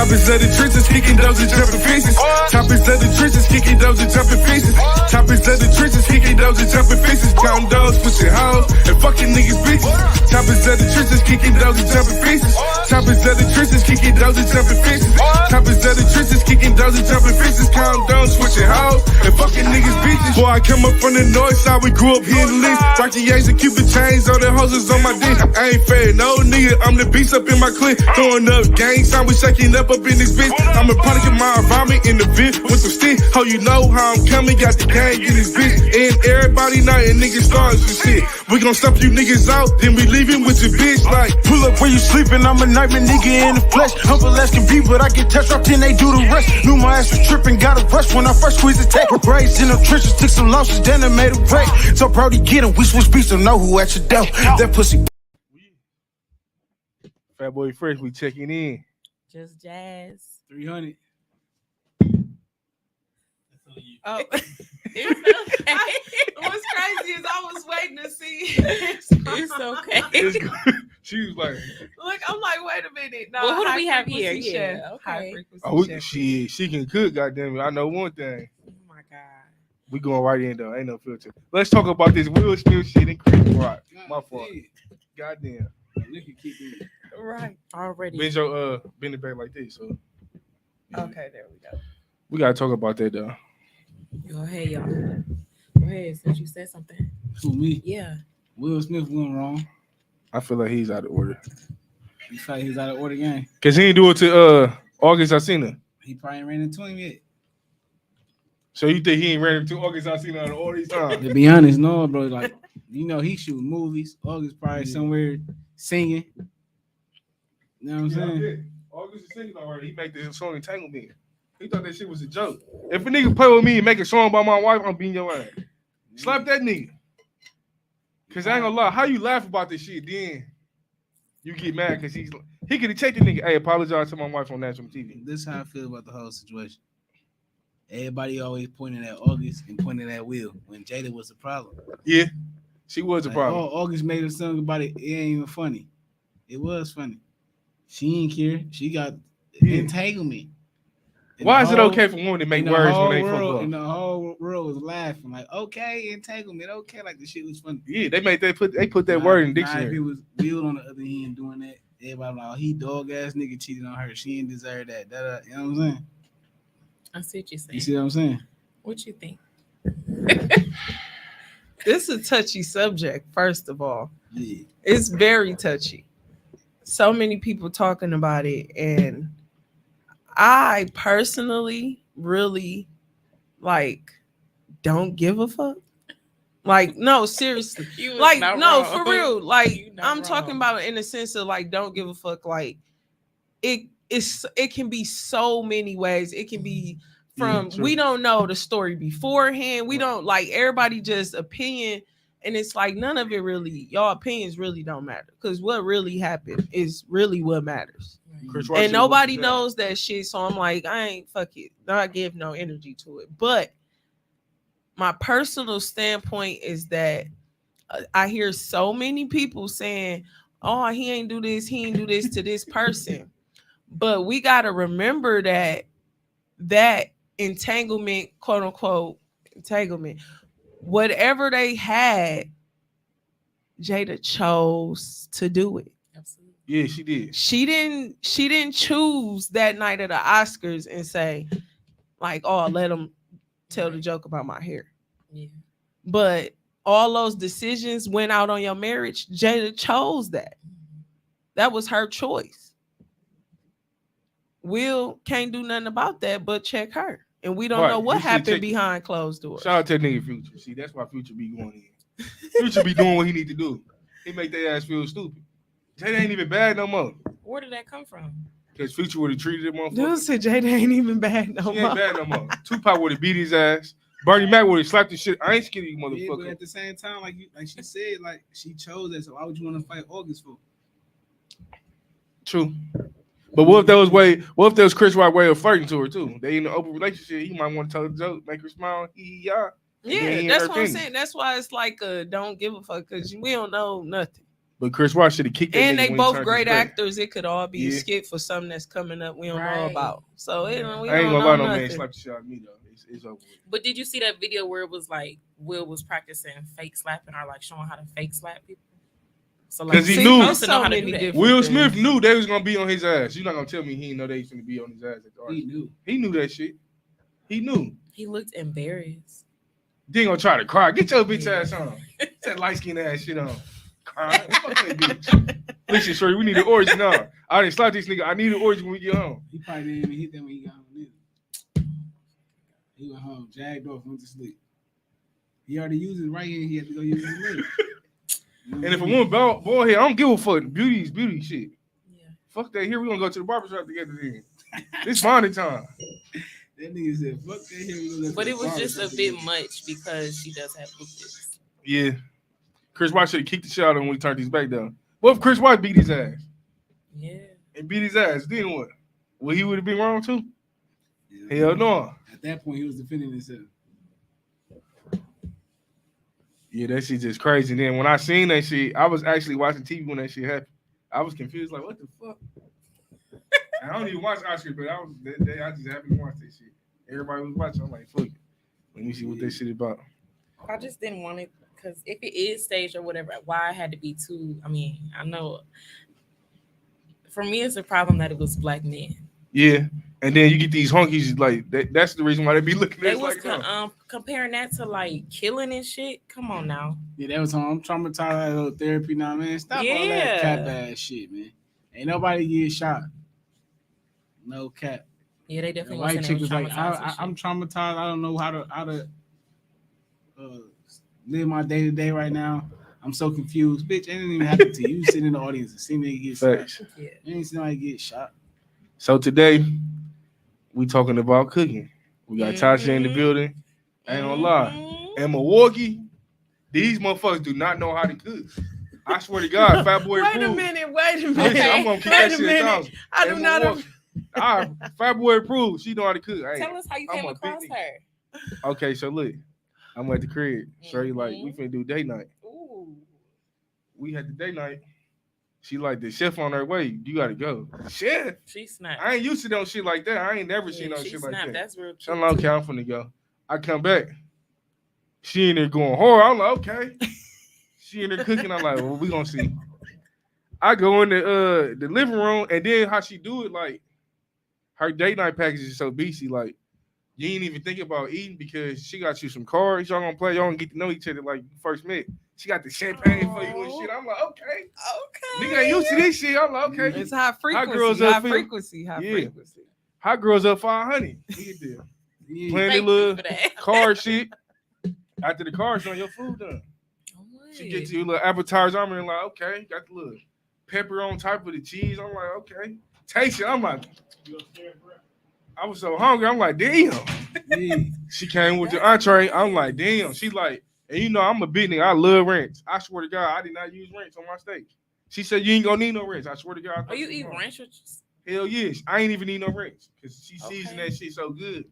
Choppers of the trenches, kicking those and jumping fences. Choppers of the trenches, kicking those and jumping fences. Choppers of the trenches, kicking those and jumping fences. Counting those, pushing hoes, and fucking niggas bitches. Choppers of the trenches, kicking those and jumping fences. Choppers of the trenches, kicking those and jumping fences. Choppers of the trenches, kicking those and jumping fences. Counting those, switching hoes, and fucking niggas bitches. Boy, I come up from the north side, we grew up here in the list. Rock the A's and Cupid chains, all the hoses on my dick. I ain't fair, no nigga, I'm the beast up in my clique. Throwing up gang sign, we shaking up in this bitch. I'm a product of my environment in the vid with some stick. How you know how I'm coming, got the gang in this bitch. And everybody night and niggas starting some shit. We gon' stop you niggas out, then we leaving with your bitch. Like, pull up where you sleeping, I'm a nightmare nigga in the flesh. Humble as can be, but I get touched up, then they do the rest. Knew my ass was tripping, got a rush when I first squeezed the tape. Raised in them trenches, took some losses, then I made a break. So Brody get him, we switch beats, so know who at your door. That pussy. Fat Boy Fresh, we checking in. Just jazz. 300. Oh, it's okay. What's crazy is I was waiting to see. It's okay. It's good. She was like, Look, I'm like, wait a minute. No, Well, who do we have frequency here? chef. Yeah, okay. High frequency oh, chef. she can cook, goddamn it. I know one thing. Oh my God. We going right in though. Ain't no filter. Let's talk about this Will Smith shit and Chris Rock. My fault. Goddamn. Right. Already. Bend your bend it back like this. So Okay, there we go. we gotta talk about that though. Go ahead, y'all. Go ahead, since you said something. Who, me? Yeah. Will Smith went wrong. I feel like he's out of order. He felt he was out of order game. Cause he didn't do it to August Alsina. He probably ain't ran into him yet. So you think he ain't ran into August Alsina out of all these times? To be honest, no, bro. Like, you know, he shooting movies. August probably somewhere singing. You know what I'm saying? August is singing already. He made the song Entanglement. He thought that shit was a joke. If a nigga play with me and make a song about my wife, I'm beating your ass. Slap that nigga. Cause I ain't gonna lie, how you laugh about this shit, then you get mad because he could have taken the nigga. Hey, apologize to my wife on national TV. This is how I feel about the whole situation. Everybody always pointing at August and pointing at Will when Jada was the problem. Yeah, she was a Like, problem. oh, August made a song about it. It ain't even funny. It was funny. She ain't care. She got entanglement. And Why the is it whole- okay for women to make and the words whole when they world, fuck and up? the whole world was laughing like, okay, entanglement, okay, like the shit was funny. Yeah, they put that word in the If dictionary. it was Will on the other hand doing that, everybody like, oh, he dog ass nigga cheated on her. She didn't deserve that. You know what I'm saying? I see what you're saying. You see what I'm saying? What you think? This is a touchy subject, first of all. Yeah. It's very touchy. So many people talking about it, and I personally really don't give a fuck. Like, no, seriously. You was Like, not no, wrong. for real. Like, You not I'm wrong. talking about it in the sense of like, don't give a fuck. Like, it can be so many ways. It can be from we don't know the story beforehand. We don't like everybody just opinion. And it's like none of it really, y'all opinions really don't matter. Because what really happened is really what matters. Chris Rock And shit nobody was knows that shit. So I'm like, I ain't fuck it. Not give no energy to it. But my personal standpoint is that I hear so many people saying, oh, he ain't do this to this person. But we got to remember that entanglement, quote unquote, entanglement, whatever they had, Jada chose to do it. Absolutely. Yeah, she did. She didn't choose that night of the Oscars and say, like, oh, let them tell the joke about my hair. Yeah. But all those decisions went out on your marriage. Jada chose that. That was her choice. Will can't do nothing about that but check her. And we don't Right. know what You should happened check- behind closed doors. Shout out to that nigga Future. See, that's why Future be going in. Future be doing what he need to do. He make their ass feel stupid. Jada ain't even bad no more. Where did that come from? Because Future would have treated him Dude motherfucker. said Jada ain't even bad no She more. ain't bad no more. Tupac would have beat his ass. Bernie Mac would have slapped the shit. I ain't scared of you, Yeah, but motherfucker. at the same time, like she said, like she chose that. So why would you want to fight August for? True. But what if that was Chris Rock way of flirting to her too? They in an open relationship. He might want to tell a joke, make her smile. Yeah. Yeah, that's what I'm saying. That's why it's like don't give a fuck because we don't know nothing. But Chris Rock should have kicked that And nigga they when he both turned great his back. actors. It could all be a Yeah. skit for something that's coming up we don't know Right. about. So we I don't ain't gonna know lie, no nothing. man slap the shit out of me though. It's over with. But did you see that video where it was like Will was practicing fake slapping or like showing how to fake slap people? So like 'Cause he you're knew- supposed to know So how to many do that. different- Will things. Smith knew they was gonna be on his ass. You're not gonna tell me he didn't know they was gonna be on his ass at the art. He knew. He knew that shit. He knew. He looked embarrassed. Then gonna try to cry. Get your bitch Yeah. ass on. Get that light skin ass shit on. Crying. Fuck that bitch. Listen, Shorty, we need an origin now. I didn't slap this nigga. I need an origin when we get home. He probably didn't even hit that when he got home either. He went home, jagged off, went to sleep. He already used his right hand. He had to go use his left. And if a woman bald head, I don't give a fuck. Beauty is beauty shit. Yeah. Fuck that. Here we gonna go to the barbershop together then. This bonding time. That nigga said, "Fuck that." Here we go. But it was just a bit much because she does have lupus. Yeah. Chris Rock should have kicked the shit out of him when he turned his back down. What if Chris Rock beat his ass? Yeah. And beat his ass, then what? Well, he would have been wrong too? Yeah. Hell no. At that point, he was defending himself. Yeah, that shit just crazy. Then when I seen that shit, I was actually watching TV when that shit happened. I was confused, like, what the fuck? I don't even watch Oscar, but I just happened to watch that shit. Everybody was watching. I'm like, fuck it. Let me see what that shit about. I just didn't want it because if it is staged or whatever, why it had to be too. I mean, I know for me it's a problem that it was black men. Yeah. And then you get these honkies, like, that's the reason why they be looking at They us was like that. comparing that to like killing and shit. Come on now. Yeah, that was I'm traumatized by that little therapy now, man. Stop all Yeah. that cap ass shit, man. Ain't nobody get shot. No cap. Yeah, they The definitely white was chick saying was they like, was traumatized and I'm shit. traumatized. I don't know how to live my day to day right now. I'm so confused. Bitch, it didn't even happen to you. You sitting in the audience and see me get shot. Facts. Yeah. You ain't see nobody get shot. So today, we talking about cooking. We got Tasha in the building. I ain't gonna lie. Mhm. In Milwaukee, these motherfuckers do not know how to cook. I swear to God, Fat Boy Wait a approved. minute. Listen, Okay. I'm gonna keep Wait that a shit minute. 1,000. I do In not. Milwaukee. Fat Boy approved. She know how to cook. Hey, Tell us how you I'm came a big across nigga. her. okay, so look, I'm at the crib. Straight like we finna do date night. Ooh. We had the date night. She like the chef on her way. You gotta go. Chef. She snapped. I ain't used to no shit like that. I ain't never seen Yeah, no she shit snapped. like that. That's real So cute. I'm like, okay, I'm finna go. I come back. She in there going hard. I'm like, okay. She in there cooking. I'm like, well, we gonna see. I go in the living room, and then how she do it, like her date night package is so beastie. Like you ain't even think about eating because she got you some cards. Y'all gonna play. Y'all gonna get to know each other like you first met. She got the champagne for you and shit. I'm like, okay. Okay. Nigga ain't used to this shit. I'm like, okay. It's high frequency. girls High up here. frequency. High Yeah. frequency. Hot girls up 500. We get there. Yeah. Playing the Thank you little for that. card shit. After the card's done, your food done. She gets you a little appetizer. I'm in like, okay, got the little pepper on top of the cheese. I'm like, okay. Taste it. I'm like, I was so hungry. I'm like, damn. Yeah. She came with the entree. I'm like, damn. She like, and you know, I'm a big nigga. I love ranch. I swear to God, I did not use ranch on my steak. She said, you ain't gonna need no ranch. I swear to God. Oh, you eat ranch with Hell yes. I ain't even need no ranch because she seasoned Okay. that shit so good.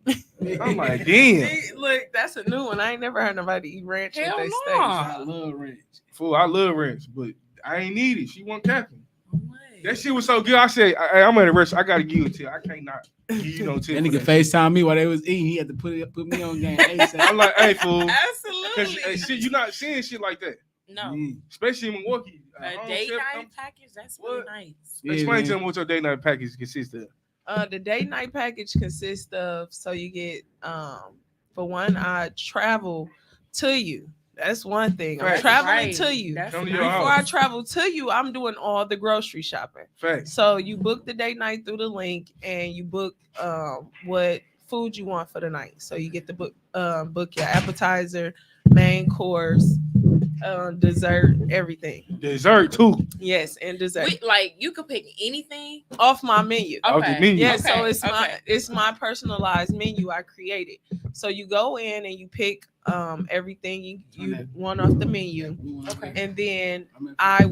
I'm like, damn. See, look, that's a new one. I ain't never heard nobody eat ranch Hell with their no. steaks. I love ranch. Fool, I love ranch, but I ain't need it. She wasn't capping. No way. That shit was so good. I said, I'm at a restaurant. I gotta give you a tip. I can't not give you no tip. That nigga for that. FaceTime me while they was eating. He had to put me on game. I'm like, hey, fool. Absolutely. Because shit, you not seeing shit like that. No. Especially in Milwaukee. A home date chef night come- package, that's really What? nice. Explain to them what your date night package consists of. The date night package consists of, so you get for one, I travel to you. That's one thing. I'm Right. traveling Right. to you. That's Come to nice. your Before I house. travel to you, I'm doing all the grocery shopping. Facts. So you book the date night through the link, and you book what food you want for the night. So you get the book your appetizer, main course, dessert, everything. Dessert too. Yes, and dessert Like you could pick anything. off my menu. Off the menu. Yeah, Okay, so okay. it's my personalized menu I created. So you go in and you pick everything you want off the menu, Okay. and then I'm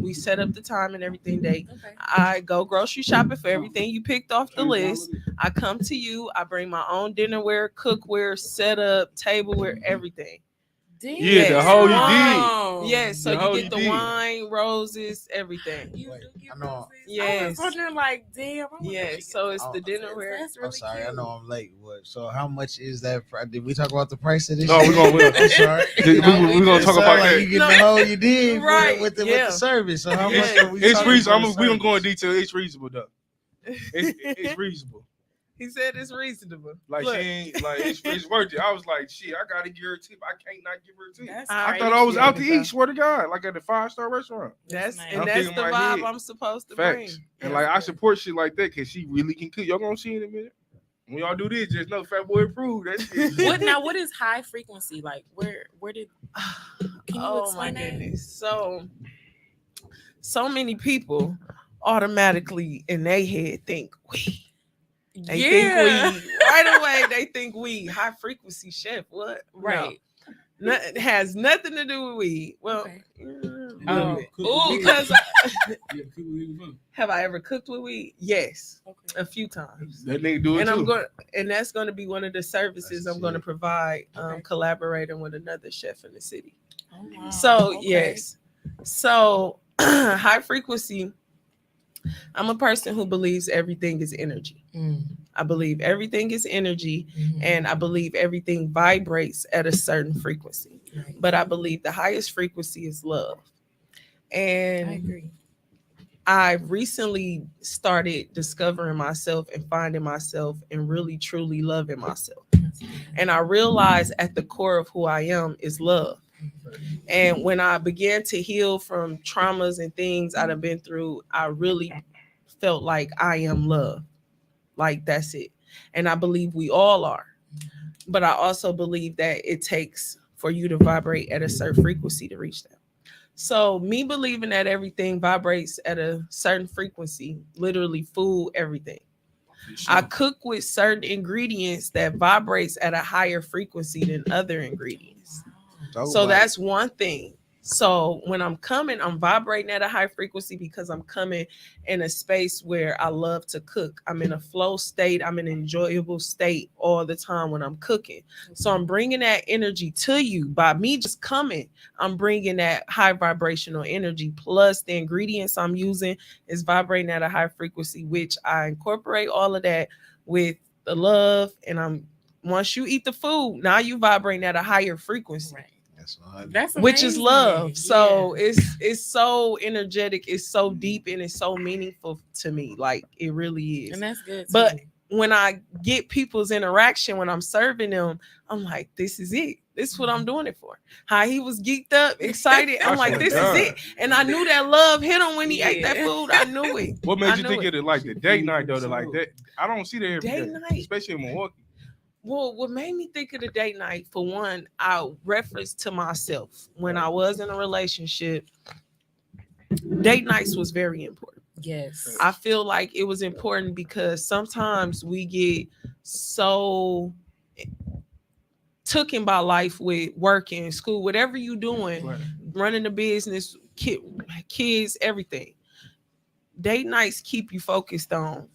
we set up the time and everything day. Okay. I go grocery shopping for everything you picked off the list. I come to you. I bring my own dinnerware, cookware, setup, tableware, everything. Damn. Yeah, the whole you did. Yes, so The you whole get you the did. wine, roses, everything. You Wait, do get I know. roses? I Yes. was wondering, like, damn. I wonder if Yes, she so gets it's the dinnerware. That's really I'm sorry, cute. I know I'm late. What? So how much is that? Did we talk about the price of this? No, shit? we're gonna I'm sorry. we're gonna It talk sound about like that. you getting No. the whole you did Right, with the yeah. service. So how Yeah. much are we It's talking reasonable. for We don't go in service? detail. It's reasonable though. It's reasonable. He said it's reasonable. Like Look, she ain't like it's worth it. I was like, shit, I gotta give her a tip. I can't not give her a tip. That's I I thought I was out to appreciate it, eat. Swear to God, like at the 5-star restaurant. That's nice. and I'm that's thinking the in my vibe head, I'm supposed to Facts. bring. And That's like I good. support shit like that because she really can cook. Y'all gonna see in a minute. When y'all do this, just know Fat Boy approved. That shit. What is high frequency? Like where did can you Oh my explain that? goodness. So many people automatically in their head think we. They think we right away. They think we high frequency chef. What? Right. No, it has nothing to do with weed. Well, Okay. a little Oh. bit. Ooh. Because Yeah, cook with me before. have I ever cooked with weed? Yes, Okay. a few times. That nigga do it And too. I'm going, and that's going to be one of the services That's I'm going to it. provide, Okay. collaborating with another chef in the city. Oh, wow. So Okay. yes, so high frequency. I'm a person who believes everything is energy. Mm. I believe everything is energy, Mhm. and I believe everything vibrates at a certain frequency. Right. But I believe the highest frequency is love. I And agree. I recently started discovering myself and finding myself and really truly loving myself. And I realized at the core of who I am is love. And when I began to heal from traumas and things I've been through, I really felt like I am love. Like that's it. And I believe we all are. But I also believe that it takes for you to vibrate at a certain frequency to reach that. So me believing that everything vibrates at a certain frequency, literally food, everything. I cook with certain ingredients that vibrates at a higher frequency than other ingredients. So that's one thing. So when I'm coming, I'm vibrating at a high frequency because I'm coming in a space where I love to cook. I'm in a flow state. I'm in an enjoyable state all the time when I'm cooking. So I'm bringing that energy to you by me just coming. I'm bringing that high vibrational energy plus the ingredients I'm using is vibrating at a high frequency, which I incorporate all of that with the love. And once you eat the food, now you vibrating at a higher frequency. Right. That's Which is amazing. love. So Yeah. it's so energetic, it's so deep, and it's so meaningful to me. Like it really is. And that's good too. But when I get people's interaction when I'm serving them, I'm like, this is it. This is what I'm doing it for. How he was geeked up, excited. I'm like, this is it. And I knew that love hit him when he ate that food. I knew it. What made I you knew think it. of it like the date night though? Like that, I don't see that every Day day, night. especially in Milwaukee. Well, what made me think of the date night, for one, I referenced to myself when I was in a relationship. Date nights was very important. Yes. I feel like it was important because sometimes we get so taken by life with working, school, whatever you doing, Right. running a business, kids, everything. Date nights keep you focused on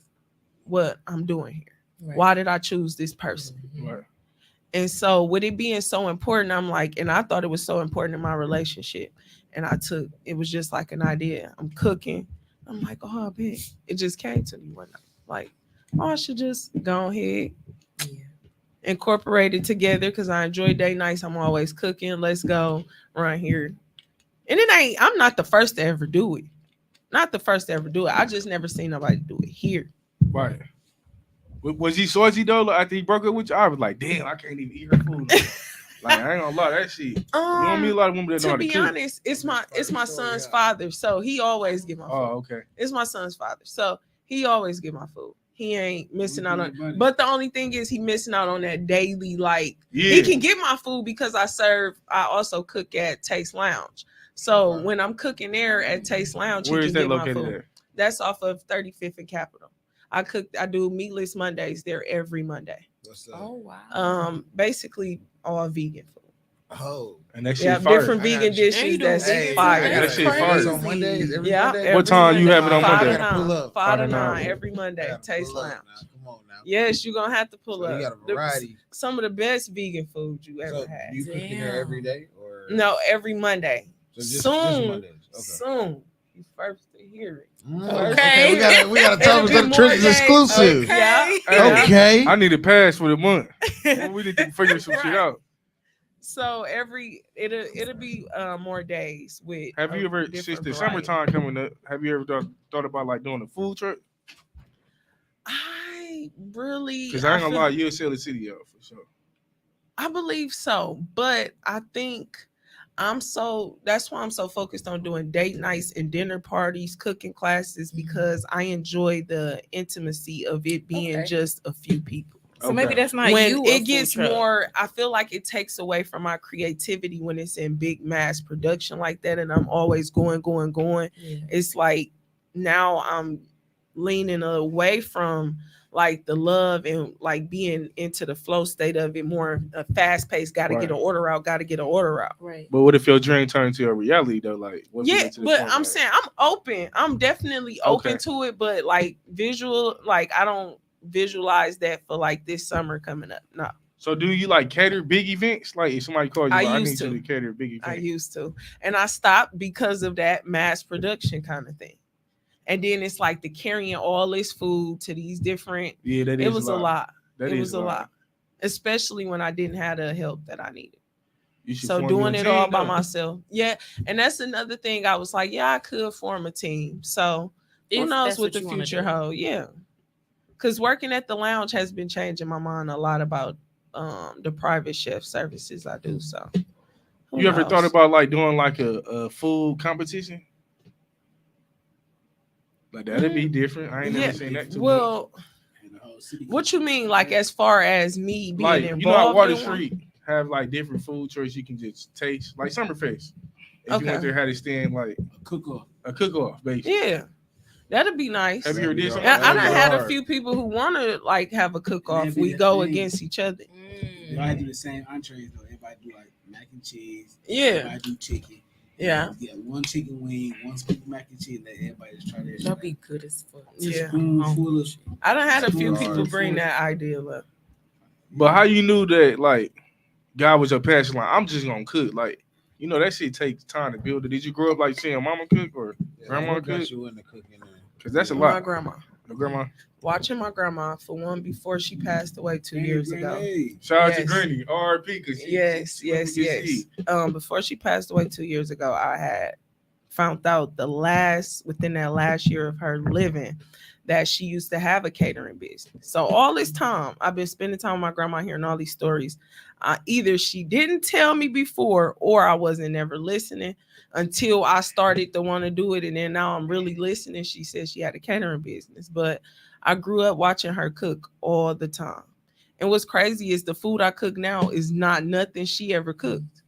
what I'm doing here. Right. Why did I choose this person? Right. And so with it being so important, I'm like, and I thought it was so important in my relationship. And it was just like an idea. I'm cooking. I'm like, oh, I bet. It just came to me one night. Like, oh, I should just go ahead, Yeah. incorporate it together because I enjoy day nights. I'm always cooking. Let's go right here. And I'm not the first to ever do it. Not the first to ever do it. I just never seen nobody do it here. Right. Was he salty though? Like, after he broke up with you, I was like, damn, I can't even eat her food. Like, I ain't gonna lie, that shit. You don't meet a lot of women that know how To to be cook. honest, it's my son's father, so he always get my food. Oh, okay. It's my son's father, so he always get my food. He ain't missing out on. Buddy. But the only thing is, he missing out on that daily. Like Yeah. he can get my food because I also cook at Taste Lounge. So when I'm cooking there at Taste Lounge, Where he is can that get my located food. at? That's off of 35th and Capitol. I do meatless Mondays there every Monday. What's up? Oh wow. Basically all vegan food. Oh, and that shit Yeah, fire. different I got vegan you. dishes And you doing that's vegan fire. food? That shit That's fire. It's crazy. on Mondays, every Yeah, Monday. What time you have it on Five Monday? to I gotta pull nine. up. 5 to 5 to 9. 9 every I Monday. gotta Taste pull up Lounge. now. Come on now. Yes, you're gonna have to pull So you up. got a variety. Some of the best vegan food you ever So had. do you cook in there every day or No, every Monday. So just soon, Mondays. Okay. soon. You first to hear it. Okay. We gotta It'll talk be about the more Trenches days. exclusive. Okay. Yeah. Hey, Okay. I need a pass for the month. Well, we need to figure some shit Right. out. So it'll be more days with. Have you ever, since different the variety. summertime coming up, have you ever thought about like doing a food truck? I really. Because I ain't gonna feel- lie, you'll sell the city out for sure. I believe so, but I think that's why I'm so focused on doing date nights and dinner parties, cooking classes, because I enjoy the intimacy of it being Okay. just a few people. So maybe Okay. that's not When you. it gets more, I feel like it takes away from my creativity when it's in big mass production like that, and I'm always going. Yeah. It's like now I'm leaning away from like the love and like being into the flow state of it, more fast paced. Got to get an Right. order out. Got to get an order out. Right. But what if your dream turned into a reality though? Like, once you Yeah, get to the but point, I'm like- saying I'm open. I'm definitely open Okay. to it, but like visual, like I don't visualize that for like this summer coming up. No, So do you like cater big events? Like if somebody calls you, I like, I used need to. you to cater a big event. I used to, and I stopped because of that mass production kind of thing. And then it's like the carrying all this food to these different. Yeah, that is. It was a lot. That It is was a lot, especially when I didn't have the help that I needed. You should So form doing your it all team, by though. myself, yeah. And that's another thing. I was like, yeah, I could form a team. So who If knows that's what what the you wanna future do. holds? Yeah, because working at the lounge has been changing my mind a lot about the private chef services I do. So who You ever thought knows? about like doing like a food competition? Like that'd be different. I ain't Yeah, never seen that too well, And the whole city what comes you out. mean, like as far as me much. being Like involved? you know, at Water in one? Street have like different food choices you can just taste, like Summerfest. If Okay. you went there, had it stand like A cook-off. a cook-off, basically. Yeah, that'd be nice. Have you heard this? And I done That'd be had a hard. few people who want to like have a cook off. That'd be We the go thing. against each other. Y'all had to do the same entrees though. Everybody do like mac and cheese. Yeah, Everybody do chicken. yeah, Get one chicken wing, one scoop of mac and cheese. Let everybody just try that. That'd be good as fuck. Yeah. Spoonful of I done had a few Hard. people bring that idea up. But how you knew that like God was your passion? Like I'm just gonna cook. Like you know that shit takes time to build it. Did you grow up like seeing mama cook or grandma what got cook? you into cooking? Because that's a My lot. grandma. Your grandma. Watching my grandma for one before she passed away 2 years ago. Shout out to Yes. Granny, R.I.P. Because Yes. Before she passed away 2 years ago, I had found out within that last year of her living that she used to have a catering business. So all this time I've been spending time with my grandma hearing all these stories. Either she didn't tell me before or I wasn't never listening until I started to want to do it. And then now I'm really listening. She said she had a catering business, but I grew up watching her cook all the time. And what's crazy is the food I cook now is not nothing she ever cooked.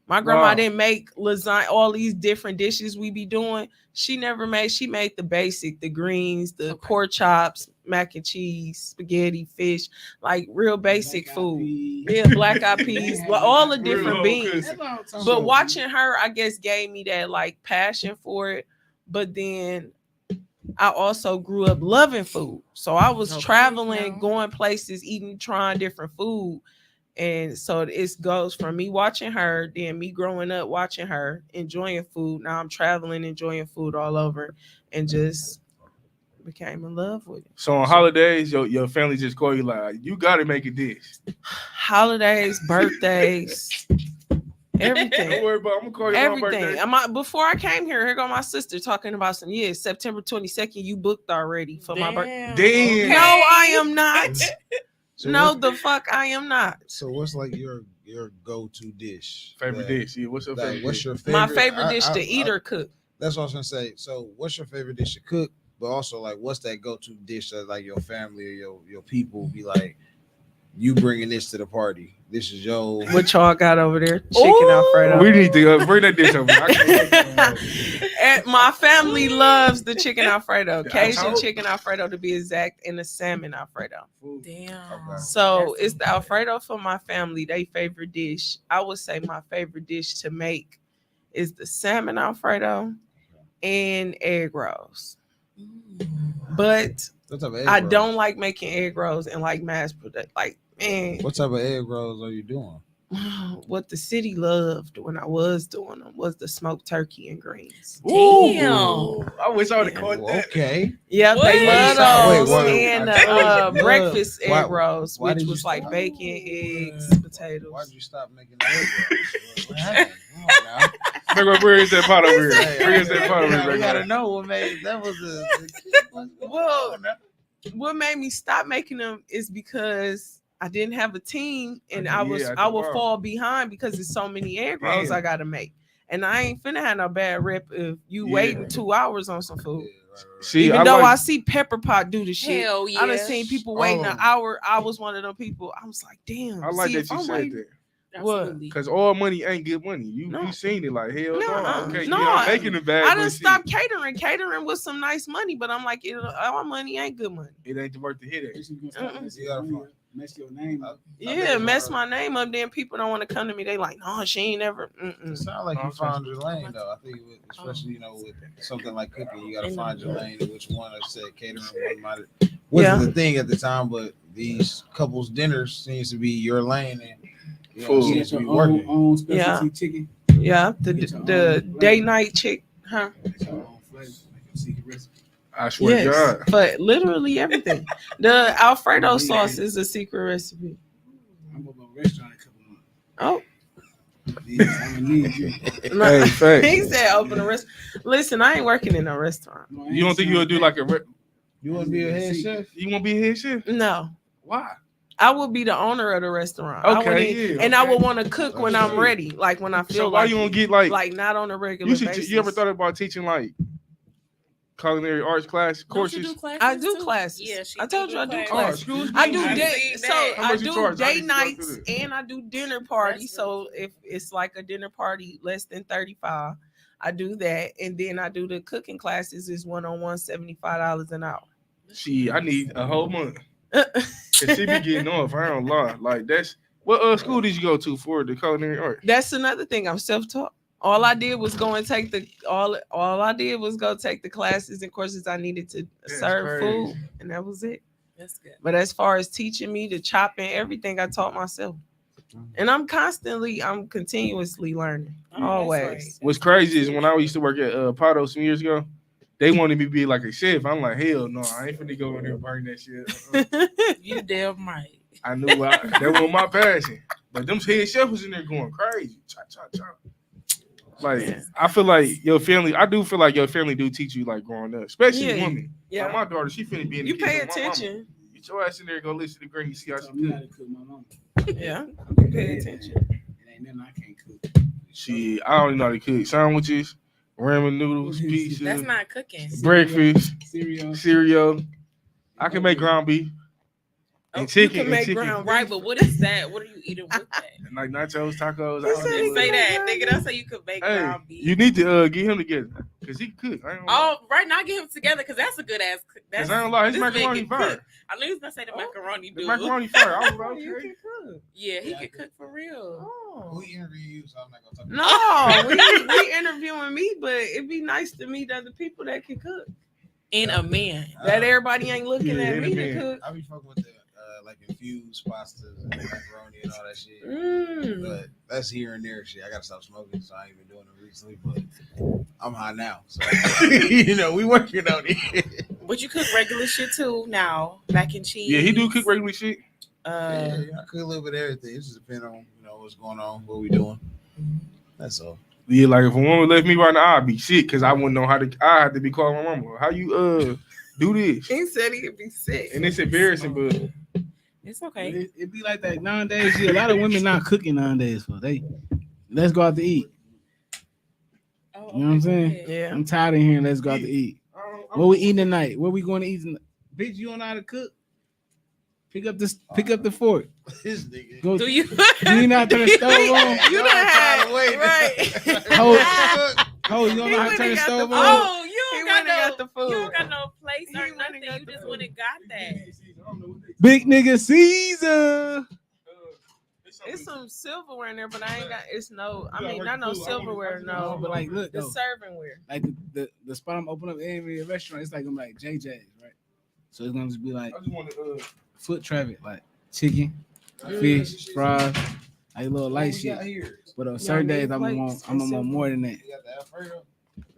My grandma Wow. didn't make lasagna, all these different dishes we be doing. She never made, she made the basic, the greens, the pork chops, mac and cheese, spaghetti, fish, like real basic food. Yeah, black eyed peas, all the different beans. But watching her, I guess, gave me that like passion for it. But then I also grew up loving food. So I was traveling, going places, eating, trying different food. And so it goes from me watching her, then me growing up watching her, enjoying food. Now I'm traveling, enjoying food all over, and just became in love with it. So on holidays, your family just call you like, you gotta make a dish. Holidays, birthdays, everything. Don't worry about it. I'm gonna call you on my Everything. birthday. Before I came here go my sister talking about some September 22nd. You booked already for my birthday. Damn. No, I am not. So No, what- the fuck I am not. So what's like your go-to dish? Favorite dish? Yeah, what's your Like, favorite what's dish? your favorite? My favorite dish to I- eat or cook. That's what I was gonna say. So, what's your favorite dish to cook? But also, like, what's that go-to dish that like your family or your people be like? you bringing this to the party. This is your. What y'all got over there? Chicken Alfredo. We need to bring that dish over. And my family loves the chicken Alfredo, Cajun told- chicken Alfredo to be exact, and the salmon Alfredo. Damn. Okay. So That's it's the Alfredo for my family. They favorite dish. I would say my favorite dish to make is the salmon Alfredo and egg rolls. But What type of egg I rolls? don't like making egg rolls and like mass product. Like, man, What type of egg rolls are you doing? what the city loved when I was doing them was the smoked turkey and greens. Damn. I wish I would have caught that. Okay. Yeah, What? they love Wait, those. what? And I told you. breakfast Why- egg rolls, why which did you was like stop? bacon, eggs, potatoes. Why'd you stop making the egg rolls? What happened? Come on now. Bring up, where is that pot over here? Hey, Where is that pot over here? we gotta know what made that was Well, what made me stop making them is because I didn't have a team and I would fall behind because there's so many egg rolls I gotta make. And I ain't finna have no bad rep if you waiting 2 hours on some food. See, Even though I see Pepper Pot do the shit. Hell yeah. I done seen people waiting an Oh. hour. I was one of them people. I was like, damn. I like see, that if you I'm said waiting- that. Absolutely. Because all money ain't good money. You No. you seen it like hell no. No, Okay, no, yeah, I'm making it bad. I but done shit, stopped catering. Catering was some nice money, but I'm like, all money ain't good money. It ain't worth the hit it. You gotta Mess your name up. Yeah, mess my name up. Then people don't want to come to me. They like, no, she ain't never. It sounds like you found your lane though. I think, especially with something like cooking, you gotta find your lane. And which one? I said catering one might wasn't the thing at the time, but these couples dinners seems to be your lane, and Food. seems Get to be your working. own specialty chicken. Yeah, the day night chick, huh? Get your own flavor. Make your secret recipe. I swear to Yes, God. but literally everything. The Alfredo sauce is a secret recipe. I'm gonna go to a restaurant in a couple months. Oh, Yes, I'm gonna need you. Hey, fact. he said open a restaurant. Listen, I ain't working in a restaurant. No, I You don't ain't think you'll saying do like a? You want to be a head chef? You want to be a head chef? No, Why? I will be the owner of the restaurant. I Okay, wouldn't- yeah, and I okay. would want to cook when I'm ready, like when I feel So why like you don't it. get like not on a regular you should? basis. You ever thought about teaching like culinary arts class Don't you courses? do classes I do too? classes. Yeah, she I told you I do classes. Oh, classes. excuse me. I do I day, see so that. How I much you do charge? I day need to go nights through that. and I do dinner party. That's So really if it's like a dinner party less than 35, I do that, and then I do the cooking classes is one-on-one $75 an hour. See, I need a whole month. Cause she be getting off. I don't lie. Like that's what school did you go to for the culinary art? That's another thing. I'm self-taught. All I did was go and take the all I did was go take the classes and courses I needed to That's serve crazy. food, and that was it. That's good. But as far as teaching me to chop and everything, I taught myself. And I'm continuously learning. Oh, that's Always. right. What's crazy is when I used to work at Pato some years ago, they wanted me to be like a chef. I'm like, hell no, I ain't finna go in there and burn that shit. You damn right. I knew that was my passion. But them head chefs was in there going crazy. Cha cha cha. Like Yeah. I feel like your family. I do feel like your family do teach you like growing up, especially Yeah. women. Yeah. Like my daughter, she finna be in the You pay kitchen with my mama. attention. Get your ass in there and go listen to Granny. See how she Tell me how cook. to cook my mama. Yeah. You pay attention. It ain't nothing I can't cook. Shit, I don't even know how to cook sandwiches, ramen noodles, pizza, That's not cooking. breakfast, Cereal. cereal. I can make ground beef and You chicken can and make chicken. ground Right, but what is that? What are you eating with that? And like nachos, tacos. He I said don't he know. Just say that, ground nigga. Don't say you could make Hey, ground beef. you need to get him together because he can cook. I ain't gonna lie. Oh, right now get him together because that's a good ass. Cause I don't lie, his this macaroni nigga fire. cook. I knew he was gonna say the macaroni The dude. macaroni fire. I was Oh, like, you okay. can cook. Yeah, he could cook for real. Who Oh. interview you? So I'm not gonna talk. No, we interviewing me, but it'd be nice to meet other people that can cook. And a man. That everybody ain't looking Yeah, at me and a to man. cook. I be fucking with the like infused pastas and macaroni and all that shit. Mm. But that's here and there shit. I gotta stop smoking, so I ain't been doing it recently. But I'm high now, so we working on it. But you cook regular shit too now. Mac and cheese. Yeah, he do cook regular shit. Yeah, I cook a little bit of everything. It just depends on what's going on, what we doing. That's all. Yeah, like if a woman left me right now, I'd be sick because I wouldn't know how to. I had to be calling my mama. How you do this? He said he'd be sick. And it's embarrassing, but It's okay. It be like that nowadays. Yeah, a lot of women not cooking nowadays. For let's go out to eat. Oh, You know what I'm okay, saying? go ahead. Yeah. I'm tired of hearing let's go out to eat. I'm- What we eating tonight? Where we going to eat tonight? Bitch, you don't know how to cook? Pick up the fork. This nigga. Go. Do you? Do you not turn the stove on? You done had right. Hold, you don't know how to turn the stove on? Oh, you He don't went and got got the no. food. You don't got no place He or went and nothing. got You the just food. went and got that. Big nigga Caesar. It's some silverware in there, but I ain't got. It's no. I mean, not no silverware. No, But like, look the though, servingware. like the spot I'm opening up every restaurant, it's like I'm like JJ's, right? So it's gonna just be like I just want to. foot traffic, like chicken, fish, fries, like little light shit. But on certain days, I'm gonna want more than that. You got the Alfredo?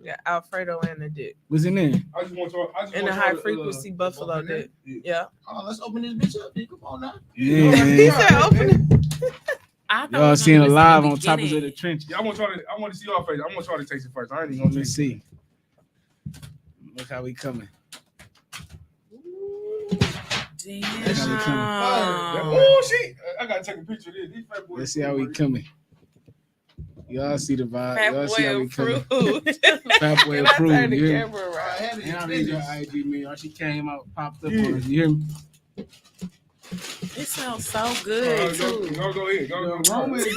Yeah, Alfredo and the dip, What's in there? I just want to. and the high frequency buffalo dip. Yeah. Oh, let's open this bitch up. Dude. Come on now. Yeah, He man. said, "Open it." I thought Y'all we seeing was it gonna live do on this in Topics the of the beginning. Trenches. Yeah, I want to see y'all face. I want y'all to taste it first. I ain't even gonna Let's taste it. see. Look how we coming. Damn. Oh shit! I gotta take a picture of this. These fat boys. Let's see how we coming. Y'all see the vibe. Fat Y'all see how boy we coming. approved. Fat boy Can I turn approved. the You hear me? camera around? And I need your IG, man. She came out, popped up on us. You hear me? It smells so good too. Go ahead. Go Roman ahead. is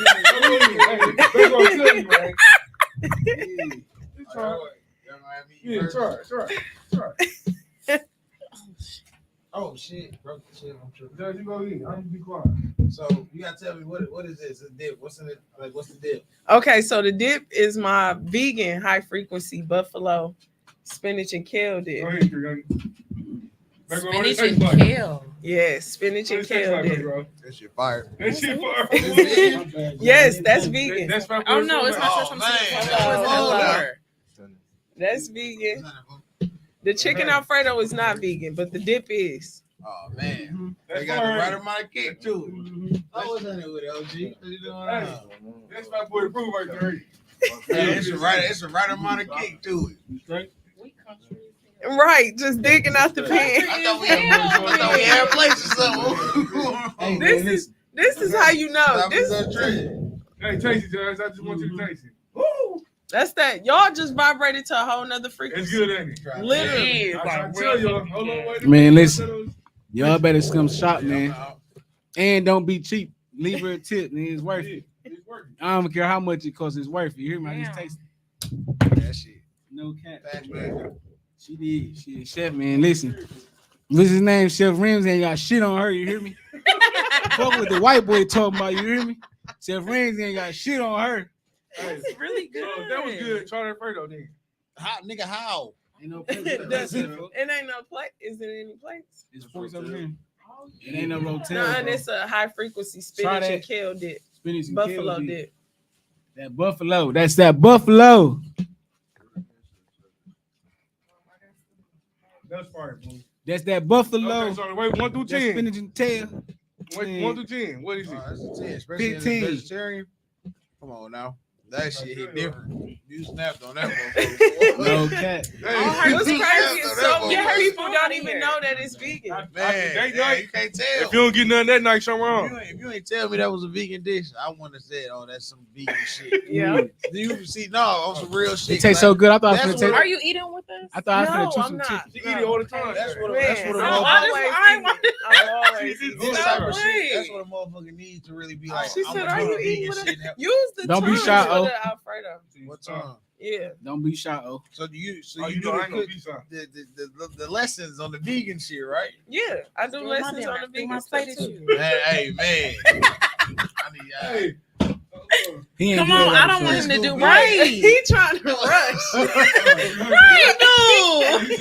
That's what I'm telling you, man. Yeah, try. Oh shit, broke the shit. I'm tripping. Judge, you go ahead. I'm be quiet. So you gotta tell me what is this? A dip? What's in it? Like what's the dip? Okay, so the dip is my vegan high frequency buffalo spinach and kale dip. Go ahead, Trey. Spinach and kale. Yes, spinach and kale dip. That shit fire. That shit fire. Yes, that's vegan. That's fat Oh boy no, it's approved. not some man. hello. That's vegan. The chicken Alfredo is not vegan, but the dip is. Oh man, That's they got the fire. right amount of kick to it. I was in it with LG. What you doing? Hey, that's fat boy approved right there. It's a right amount of kick to it. Right, just digging out the pan. I thought we had places something. This is how you know. This Hey, taste it, Judge. I just want you to taste it. that's that. Y'all just vibrated to a whole nother It's frequency. good, ain't it? Literally. I tell y'all. Hold on, wait a Man, minute. listen. Y'all better come shop, man. And don't be cheap. Leave her a tip, man. It's worth it. It's working. I don't care how much it costs. It's worth it. You hear me? I just Damn. taste That shit. it. No cap. Facts, man. She did. She a chef, man. Listen. What's his name? Chef Rims ain't got shit on her. You hear me? Fuck with the white boy talking about. You hear me? Chef Rims ain't got shit on her. That's really good. That was good. Try that Fredo then. How nigga how? Ain't no It place. ain't no plate. Is there any plates? It's forks over here. It ain't no rotel. No, and bro. it's a high frequency Try spinach that. and kale dip. Spinach and Buffalo kale dip. That buffalo. That's that buffalo. That's fire, bro. That's that buffalo. Okay, sorry. Wait, 1 through That's 10. spinach and tail. Wait, 1 through 10. What is it? That's a 10, especially 15. in the vegetarian. Come on now. That shit hit different. You snapped on that one. No cat. Hey, What's crazy is so many Yeah, people her don't spoon even here. know that it's vegan. Man, you can't tell. if you don't get nothing that night, something wrong. If you ain't tell me that was a vegan dish, I wouldn't have said, "Oh, that's some vegan shit." Yeah. You see, no, on some real shit. It tastes so good. I thought I was That's gonna take. Are you eating with us? I thought I was No, gonna choose I'm some not. chicken. She eat it all the time. That's what. Man, That's what a I'm motherfucker. always I vegan. I'm always She vegan. did This type No of shit. way. That's what a motherfucker needs to really be like. She I'm said, gonna "Are do you the eating vegan with shit us?" now. Use the Don't be tongs shy, for oh. the Alfredo. What time? Yeah. Don't be shot, oh. So do you? So Oh, you you do know I ain't gonna the, be sorry. the lessons on the vegan shit, right? Yeah. I do lessons on the vegan stuff too. Hey man. I need. Hey. He ain't Come do on, that I don't before. want him to do Right. right. He trying to rush. Right, dude.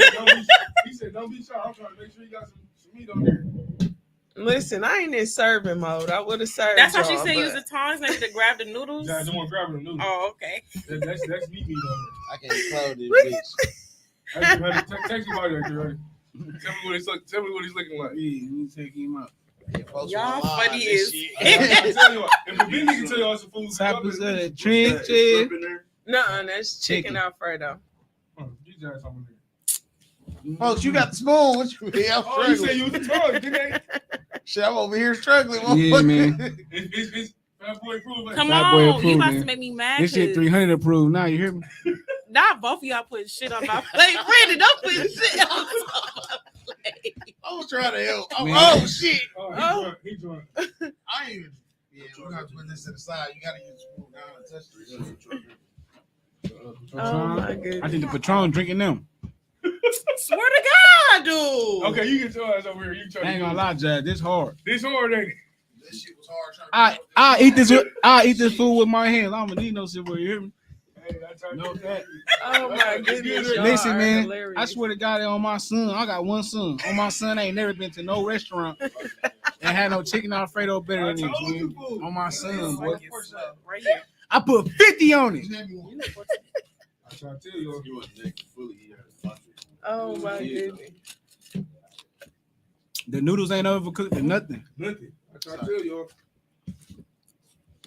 He said, don't be shy. I'm trying to make sure you got some meat on there. Listen, I ain't in serving mode. I would have served. That's why she y'all, said but- use the tongs maybe to grab the noodles. I just want to grab the noodles. Oh, okay. That's meat on I can't close this there. Hey, text me about that, Jerry. Tell me what he's looking like. Yeah, let me take him out. bitch. Folks Y'all online, funny this as- shit. I tell you what, if the big nigga tell y'all some food, Topics of the trenches. Nuh-uh, that's chicken Chicken. Alfredo. Get your ass over there. Folks, you got the spoon. What you mean? I'm Oh, you said struggling. you was the tongue, didn't Shit, I'm over here struggling. Yeah, motherfucker. man. It's fat boy approved. Come Fat boy on, approved, you about man. to make me mad. This shit 'cause 300 approved. Now you hear me? Not both of y'all putting shit on my plate. Brandon, don't put shit on my plate. was trying to help. Man. Oh shit! Oh. He drunk. I ain't even. Yeah, we got to put this to the side. You gotta use the spoon down and touch this. Oh my I goodness. think the Patron drinking them. Swear to God, dude. Okay, you get your ass over here. You try I ain't gonna lie, Jazz. This hard. This hard, ain't it? That shit was hard. I eat this food with my hands. I don't need no silver. You hear me? Hey, I tried No to- that. Oh my goodness. y'all Listen, are man. hilarious. I swear to God, on my son, I got one son. On my son, I ain't never been to no restaurant and had no chicken Alfredo better than this. Man. On my son, boy. Right here. I put 50 on it. I try to tell you. You was naked fully. Oh my goodness. The noodles ain't overcooked or nothing. Nothing. I try to tell y'all.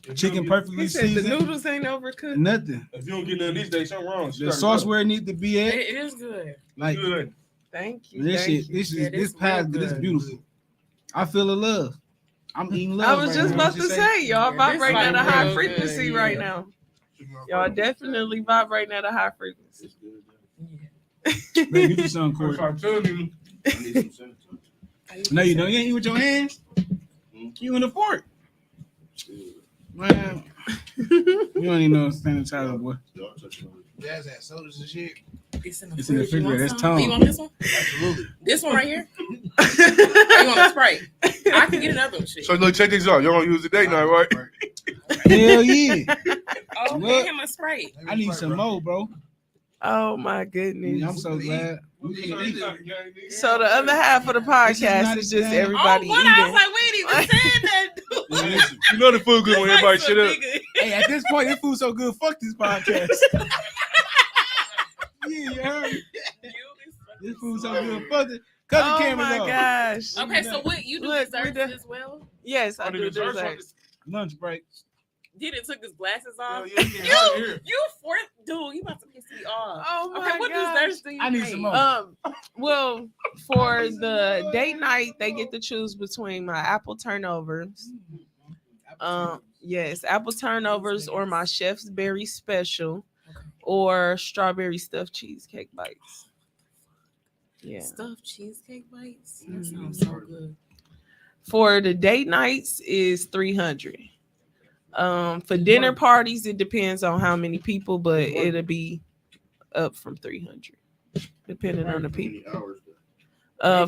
If Chicken you don't perfectly He said the seasoned. noodles ain't overcooked. Nothing. If you don't get none of these days, something wrong. The sauce where it need to be at. It is good. Like Good. Thank you. this thank shit. you. This Yeah, is this this pie. real This good. beautiful. I feel the love. I'm eating love. I was right just now. about to say, y'all Yeah, vibrating this at a like high real frequency good, right yeah. now. Y'all definitely vibrating at a high frequency. Baby, you do something, Of course, Corey. I'm telling you. No, you don't. You ain't eat with your hands. You in the fork. Man, you don't even know sanitizer, boy. Jazz had sodas and shit. It's in It's in the fridge. You want refrigerator. That's some? Tom. You want this one? Absolutely. This one right here? Or you want a Sprite? I can get another one. Shit. So look, check this out. Y'all gonna use the day night, right? Hell yeah. Oh, What? get him a Sprite. I need some more, bro. Oh my goodness. I'm so glad. So the other half of the podcast is just everybody Oh, what? I was eating. like, we ain't even saying that, dude. Yeah, listen. You know the food good when everybody shut up. Hey, at this point, this food's so good. Fuck this podcast. Yeah, you heard me. This food's so good. Fuck it. Cut the Oh camera my off. gosh. Okay, so what you do Look, desserts we do- as well? Yes, I On the do desserts, desserts. Lunch break. Didn't took his glasses off. Yeah, yeah, yeah. You fourth dude, you about to piss me off. Oh my Okay, what gosh. desserts do you I need make? some more. Well, for the date night, they get to choose between my apple turnovers. Yes, apple turnovers or my Chef's Berry Special or strawberry stuffed cheesecake bites. Yeah. Stuffed cheesecake bites. That Mhm. sounds so good. For the date nights is 300. For dinner parties, it depends on how many people, but it'll be up from 300, depending on the people.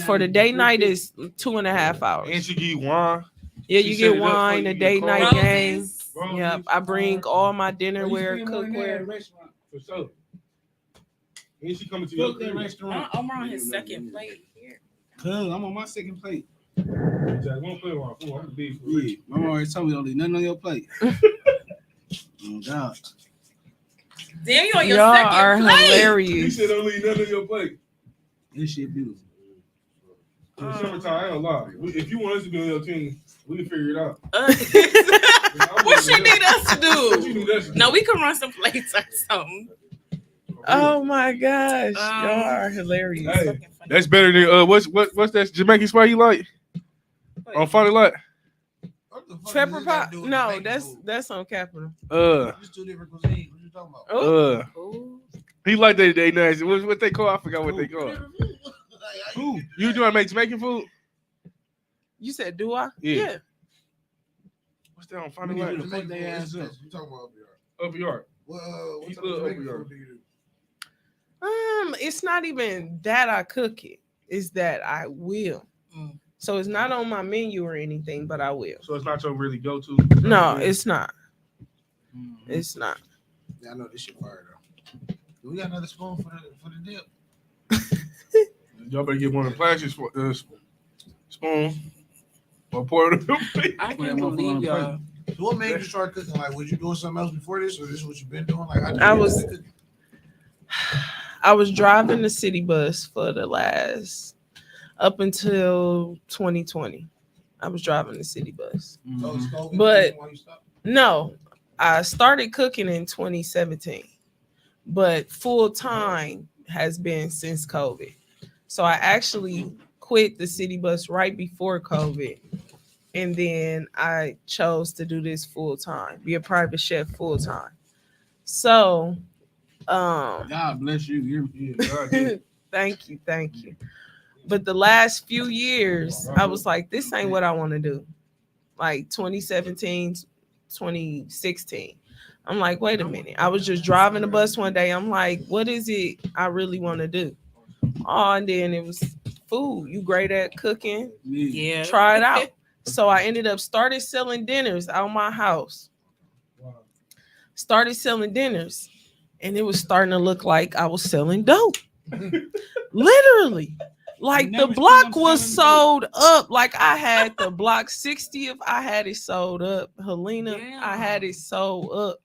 For the date night is 2.5 hours. And she give you wine. Yeah, she you set get it up for wine, you, a you date get night cards. game. Roses. Yep, I bring all my dinnerware, For cookware. sure. And she coming to your Fuck that crib. restaurant. I'm on his second plate here. Cuz I'm on my second plate. Jack, won't play around. Fool, I'm the beef. Yeah, Mama already told me don't leave nothing on your plate. Oh God. Damn, you on your Y'all second are plate. You hilarious. said don't leave nothing on your plate. This shit beautiful. In the summertime, I ain't gonna lie. If you want us to be on your team, we can figure it out. What she need us to What you do? need us to do? No, we can run some plates or something. Oh my gosh, y'all are hilarious. Hey, Fucking funny. that's better than what's that Jamaican spot you like on Funny Lot? What the fuck Pepper does this got pot? to do with No, Jamaican that's food? that's on Capitol. It's two different cuisines. What you talking about? Oh, Ooh. He like that they nice. What they call? I forgot what they call. Who? You doing make Jamaican food? you said do I? Yeah. What's that on We Funny need Lot? to fuck their ass up. You talking about Up yard. Well, He's what type of little Jamaican over food do you do? It's not even that I cook it. It's that I will. Mm. So it's not on my menu or anything, but I will. So it's not your really go to. No, it's not. Mm-hmm. It's not. Yeah, I know this shit fire though. Do we got another spoon for the dip? Y'all better get one of the plastic spoon or pour it on the plate. I Put that can't motherfucker believe on the y'all. So what made you start cooking? Like, was you doing something else before this, or this is what you've been doing? Like, how did I you was- get into cooking? I was driving the city bus for the last up until 2020. I was driving the city bus. So it's Mhm. COVID But- why you stopped? No, I started cooking in 2017, but full time has been since COVID. So I actually quit the city bus right before COVID. And then I chose to do this full time, be a private chef full time. So, God bless you. You're Yeah, God, yeah. thank you. But the last few years, I was like, this ain't what I want to do. Like 2017, 2016. I'm like, wait a minute. I was just driving the bus one day. I'm like, what is it I really want to do? Oh, and then it was food. You great at cooking. Yeah. Try it out. So I ended up started selling dinners out my house. Started selling dinners. And it was starting to look like I was selling dope. Literally. Like the block was sold up. Like I had the block 60th, I had it sold up. Helena, I had it sold up.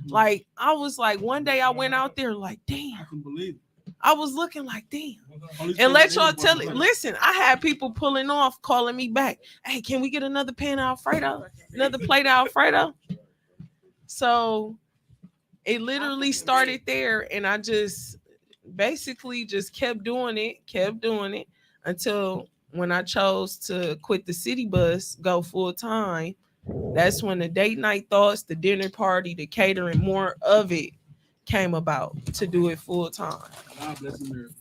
Like I was like, one day I went out there like, damn. I can believe it. I was looking like, damn. And let y'all tell it. Listen, I had people pulling off, calling me back. Hey, can we get another pan of Alfredo? Another plate of Alfredo? So it literally started there, and I just basically just kept doing it until when I chose to quit the city bus, go full time. That's when the date night thoughts, the dinner party, the catering, more of it came about to do it full time. God bless America.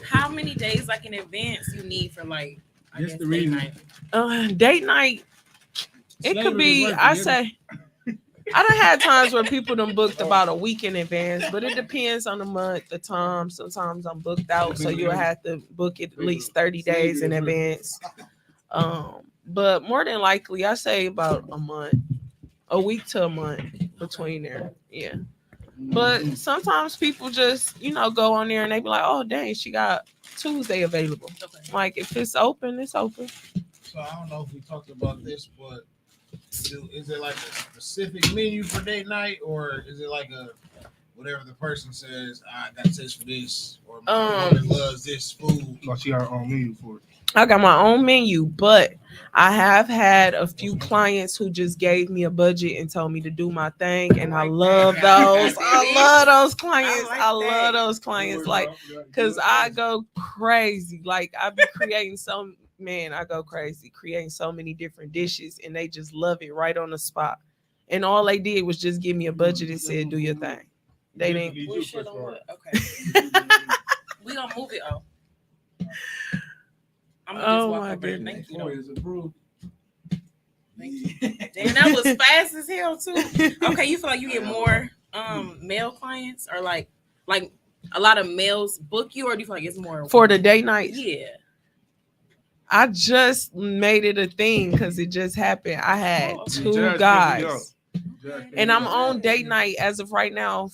How many days like in advance you need for like I That's guess the date reason. night? Date night, it could Slavery be, is working, I isn't say, I done had times where people done booked about a week in advance, but it depends on the month, the time. Sometimes I'm booked out, so you'll have to book it at least 30 days in advance. But more than likely, I say about a month, a week to a month between there. Yeah. But sometimes people just, go on there and they be like, oh, dang, she got Tuesday available. Okay. Like, if it's open, it's open. So I don't know if we talked about this, but is it like a specific menu for date night, or is it like a whatever the person says, I got this for this, or my woman loves this food? So she got her own menu for it. I got my own menu, but I have had a few clients who just gave me a budget and told me to do my thing, and I love those. I love those clients. I love those clients, like, cause I go crazy. Like I be creating I go crazy creating so many different dishes, and they just love it right on the spot. And all they did was just give me a budget and said, "Do your thing." They didn't. We should on what? Okay. We gonna move it on. I'm gonna just walk over there. Thank you. Thank you. Damn, that was fast as hell too. Okay, you feel like you get more male clients, or like a lot of males book you, or do you feel like it's more for the date night? Yeah. I just made it a thing because it just happened. I had two guys, and I'm on date night as of right now.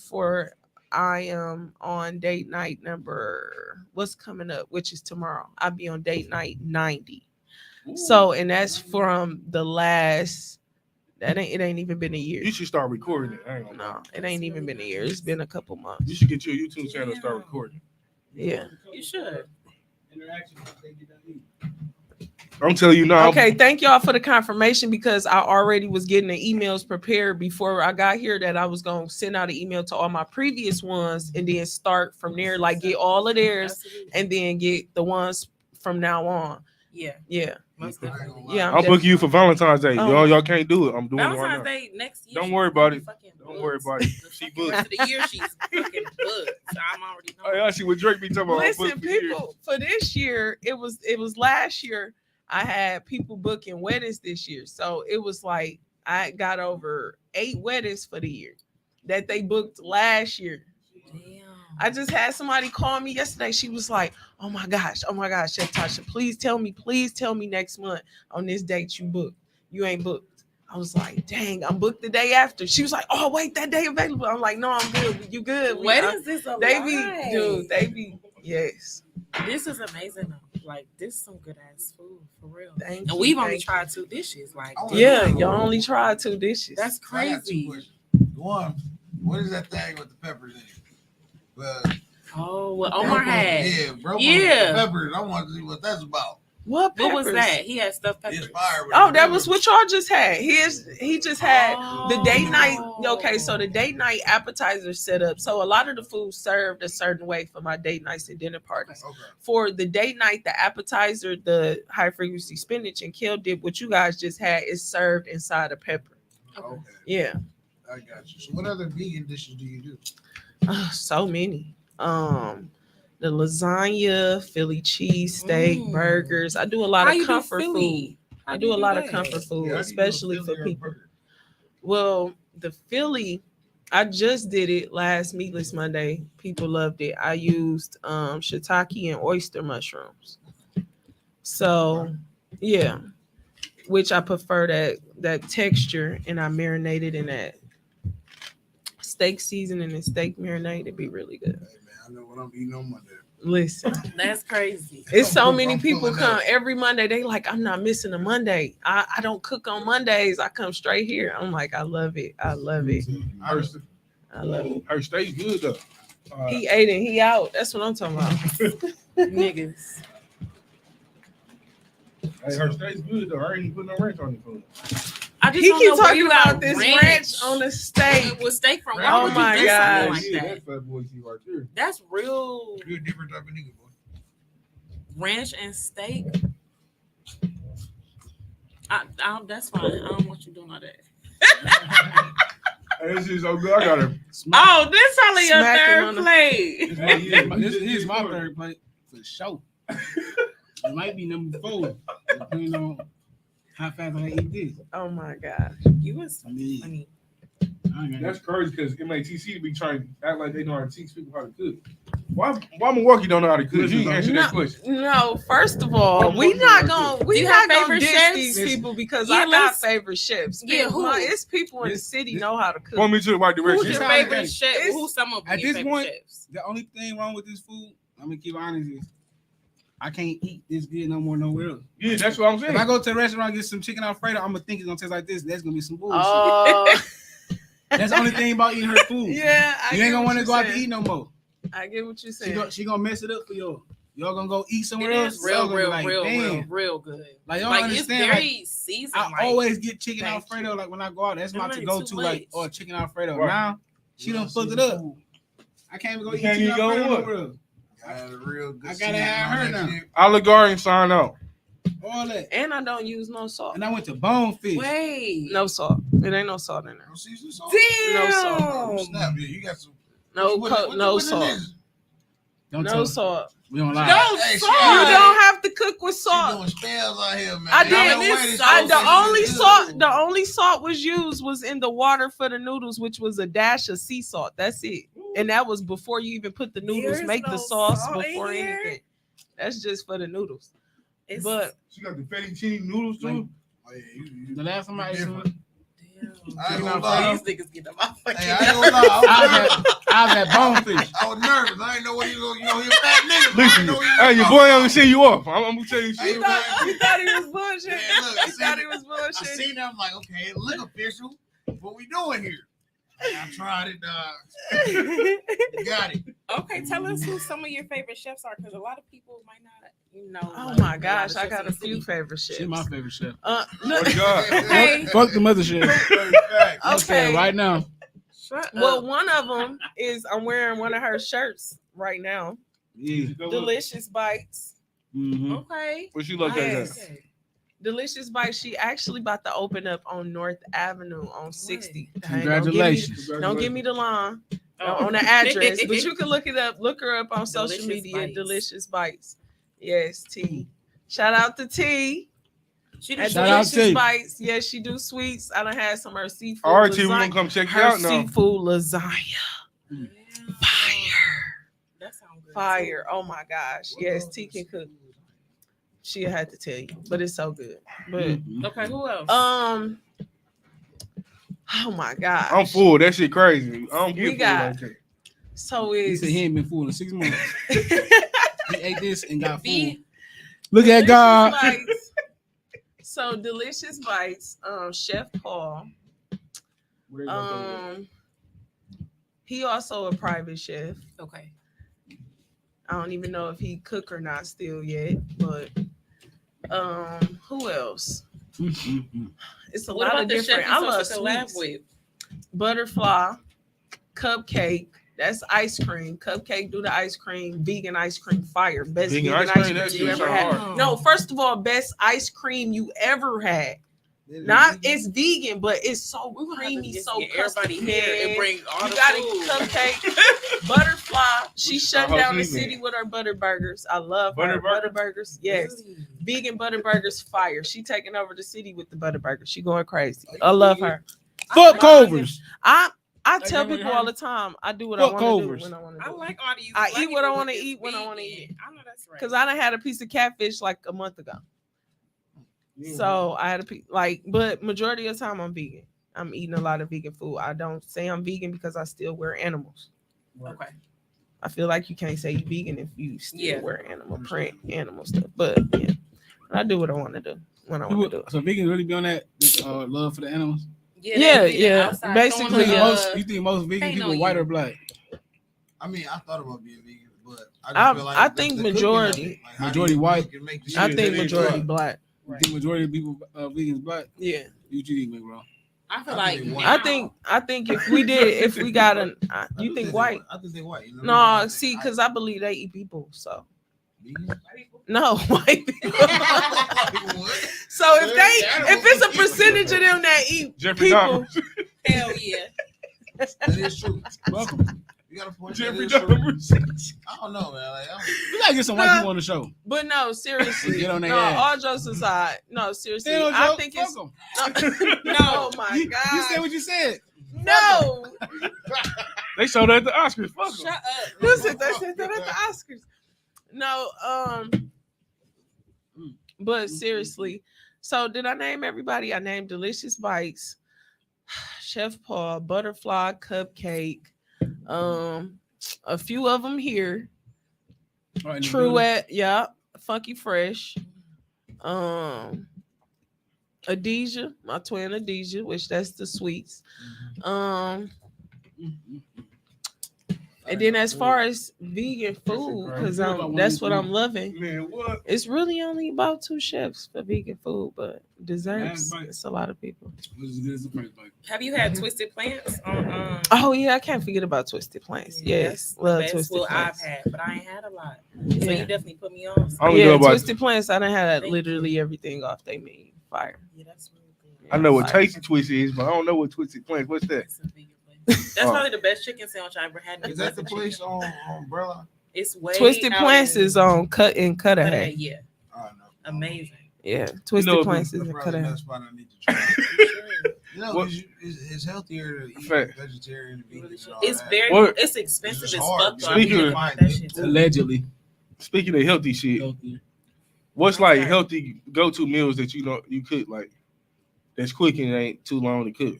I am on date night number what's coming up, which is tomorrow. I'll be on date night 90. Ooh. So, and that's from the last. It ain't even been a year. You should start recording it. No, it ain't even been a year. It's been a couple months. You should get your YouTube channel and start recording. Yeah, you should. I'm telling you now. Okay, thank y'all for the confirmation, because I already was getting the emails prepared before I got here that I was going to send out an email to all my previous ones and then start from there, like get all of theirs and then get the ones from now on. Yeah. Yeah. Yeah. I'll book you for Valentine's Day. Y'all can't do it. I'm doing Valentine's it right now. Day next year. Don't worry about it. Don't worry about it. She booked. The rest of the year she's fucking booked. So I'm already knowing. Oh, yeah, see what Drake be talking about. Listen, people, for this year, it was last year. I had people booking weddings this year. So it was like I got over 8 weddings for the year that they booked last year. Damn. I just had somebody call me yesterday. She was like, oh my gosh, Chef Tasha, please tell me next month on this date you booked. You ain't booked. I was like, dang, I'm booked the day after. She was like, oh, wait, that day available. I'm like, no, I'm good. You good? What is this about? They be, yes. This is amazing though. Like, this is some good ass food for real. Thank you. We've only tried 2 dishes. Like, yeah, y'all only tried 2 dishes. That's crazy. One, what is that thing with the peppers in it? What Omar had. Yeah, bro. Yeah. Peppers. I want to see what that's about. What was that? He had stuffed peppers. That was what y'all just had. He just had the date night. Okay, so the date night appetizer set up. So a lot of the food served a certain way for my date nights and dinner parties. Okay. For the date night, the appetizer, the high frequency spinach and kale dip, what you guys just had, is served inside a pepper. Okay. Yeah. I got you. So what other vegan dishes do you do? So many. the lasagna, Philly cheesesteak, burgers. I do a lot How of you do comfort Philly? food. How I do do you a lot of that? comfort food, Yeah, especially for people. Well, the Philly, I just did it last Meatless Monday. People loved it. I used shiitake and oyster mushrooms. So, yeah, which I prefer that texture, and I marinated in that steak seasoning and steak marinade. It'd be really good. Hey, man, I know what I'm eating on Monday. Listen, That's crazy. it's so I'm many people pulling come up. every Monday. They like, I'm not missing a Monday. I don't cook on Mondays. I come straight here. I'm like, I love it. I love it. I love it. Her steak good though. He ate it. He out. That's what I'm talking about. Niggas. Hey, her steak's good though. I ain't putting no ranch on it food. I just He don't keep know where talking you about got this ranch on the steak. With steak from why Oh would my you do something gosh. like that? That's fat boy tea right there. That's real You're a different type of nigga, boy. ranch and steak. That's fine. I don't want you doing all that. Hey, this is so good. I got it. Oh, this only your Smack him third on the- plate. This is my third plate for sure. It might be number 4, depending on how fast I eat this. Oh my gosh. You was I mean, funny. I ain't That's crazy because MATC be trying to act like they know how to teach people how to cook. Why Milwaukee don't know how to cook? You ain't answer that question. No, first of all, we not gonna Do you have gonna favorite diss chefs? these people because Yeah, I got let's- favorite chefs. Yeah, who? It's people in the This- city this- know how to cook. Point me to the right Who's direction. your This how it favorite is. chef? It's- Who's some of at your this favorite point- chefs? The only thing wrong with this food, I'm gonna keep honest, is I can't eat this good no more nowhere else. Yeah, that's what I'm saying. If I go to a restaurant and get some chicken Alfredo, I'm gonna think it's gonna taste like this. That's gonna be some bullshit. Oh, That's the only thing about eating her food. yeah. I You get ain't gonna what want to you're go out to saying. eat no more. I get what you're She saying. gonna mess it up for y'all. Y'all gonna go eat somewhere It else. is Y'all real, gonna be real, like, real, damn. real good. Like y'all Like it's understand? very seasoned. I like, always get chicken Thank Alfredo. Like when I go out, that's my It to ain't go too to. much. Like chicken Alfredo. Right. Now she done fucked it up. I can't even go You eat can't chicken even go Alfredo what? nowhere else. I gotta have her now. Olive Garden sign out. All that. And I don't use no salt. And I went to Bonefish. Wait. No salt. It ain't no salt in there. No season salt. Damn. No salt. Oh, snap, yeah, you got some. No what- co- what- no what it salt. is? Don't No tell. salt. We don't lie. No Hey, salt. You don't have to cook with She salt. doing spells out here, man. I Ain't did. no way this I- shit The is only good. salt, the only salt was used was in the water for the noodles, which was a dash of sea salt. That's it. And that was before you even put the noodles. There's Make the no sauce salt in before here? anything. That's just for the noodles. It's, But She got the fettuccine noodles too. Oh, yeah, you The last time I ate different. some, I ain't Chicken gonna Alfredo. lie. these niggas get them off. Hey, I ain't gonna lie. I was at Bonefish. I was nervous. I didn't know what he was. You know, he a fat nigga. Listen, I didn't know he was hey, your talking boy about. ain't seen you off. I'm gonna tell you Hey, shit. he thought he was bullshit. Yeah, look, I He thought he seen was I bullshit. seen that. I'm like, okay, it look official. What we doing here? Hey, I tried it, dog. You got it. Okay, tell us who some of your favorite chefs are, because a lot of people might not, Oh like, my a lot gosh, of I chefs got in a the few city. favorite chefs. She's my favorite chef. Oh Look, my God. okay, Fuck the mother chef. Facts. Okay. Right now. shut Well, up. one of them is I'm wearing one of her shirts right now. Yeah. Delicious Bites. Mm-hmm. Okay. What you look Yes. at? Delicious Bites. She actually about to open up on North Avenue on 60. Hey, Congratulations. Don't give me the line Oh. on the address, but you can look it up. Look her up on social Delicious media. Bites. Delicious Bites. Yes, T. Shout out to T. She At Shout out Delicious T. Bites. Yes, she do sweets. I done had some of her seafood. All right, T, we lasagna. gonna come check you Her out now. seafood lasagna. Fire. That sounds good. Fire. Oh my gosh. Yes, T can cook. She had to tell you, but it's so good. But Mm-hmm. Okay, who else? oh my gosh. I'm full. That shit crazy. I don't We get food got- like that. So He it's said he ain't been fooled in 6 months. He ate this and got fooled. B. Look at Delicious God. Bites. So Delicious Bites, Chef Paul. He also a private chef. Okay. I don't even know if he cook or not still yet, but who else? Mm-hmm. It's a What lot about of the different. chef I you love supposed to collab sweets. with? Butterfly, cupcake. That's ice cream. Cupcake do the ice cream. Vegan ice cream fire. Best Vegan vegan ice ice cream? cream That you shit ever so had. hard. No, first of all, best ice cream you ever had. Not it's vegan, but it's so creamy, so everybody here and bring all you the got a food. cupcake, butterfly. She shut whole down the season. city with her butter burgers. I love her Butter butter burgers. Yes, Really? vegan butter burgers, fire. She taking over the city with the butter burgers. She going crazy. I love her. Fuck Culver's. I tell never people heard all of- the time. I do what Fuck I want to do Culver's. when I want to I do. like all these. I black eat what I people wanna with this eat when I wanna vegan. eat. I know that's right. Because I done had a piece of catfish like a month ago. So I had a piece, but majority of the time I'm vegan. I'm eating a lot of vegan food. I don't say I'm vegan because I still wear animals. Okay. I feel like you can't say you vegan if you still Yeah. wear animal print, animal stuff. But yeah, I do what I want to do when I want to do it. So vegans really be on that love for the animals? Yeah, they be yeah. outside Basically, throwing You the, think, you think most vegan paint people on white you. or black? I mean, I thought about being vegan, but I I- just feel like I the think cooking of majority- it, like, how do Majority you white. cook and make the I shit think that is majority right? black. You think majority of people vegans black? Yeah, You eat me, bro. I feel I like think they now, I think if we got an, I you do think they white? I think they white. You know what No, I mean? see, because I believe they eat people. So Vegan? no, white people. What? So if it's a percentage of them that eat Jeffrey people, Dahmer. hell yeah. That is true. Welcome. You got a point. That Jeffrey is true. Dahmer. I don't know, man. Like, We gotta get some white people on the show. but no, seriously, Get on their no. ass. All jokes aside, no, seriously, They don't I joke. think Fuck it's 'em. no. Oh my You god, said what you said. no. They showed that at the Oscars. Fuck 'em. Shut up. Who said that? Said that at the Oscars? No, but seriously. So did I name everybody? I named Delicious Bites, Chef Paul, Butterfly Cupcake, a few of them here. All right, in the True building. at yeah, Funky Fresh. Adija, my twin Adija, which that's the sweets. And then as far as vegan food, because that's what I'm loving. Man, what? It's really only about 2 chefs for vegan food, but desserts, it's a lot of people. This is good as the first bite. Have you had Twisted Plants on? Oh yeah, I can't forget about Twisted Plants. Yes, love Best Twisted food I've Plants. had, but I ain't had a lot. So Yeah. you definitely put me on. I only know Yeah, about. Twisted Plants. I done had Thank literally everything off they made. Fire. Yeah, that's really good. I know what Fire. Tasty Twist is, but I don't know what Twisted Plants. What's that? It's a vegan place. That's probably the best chicken sandwich I ever had. Is that the place on Umbrella? It's way Twisted out Plants in- is on Cut and Cutter. Cudahy, yeah, Oh no. amazing. Yeah, Twisted know, Plants is That's in probably Cudahy. another spot I need to try. You know, What- 'cause it's healthier to eat Fact. vegetarian and vegan. and all It's that. very, What- it's expensive It's as hard. fuck. Though. I Speaking mean, of- about that shit too. Allegedly. Speaking of healthy shit, Healthier. what's like Okay. healthy go-to meals that you know you cook like that's quick and ain't too long to cook?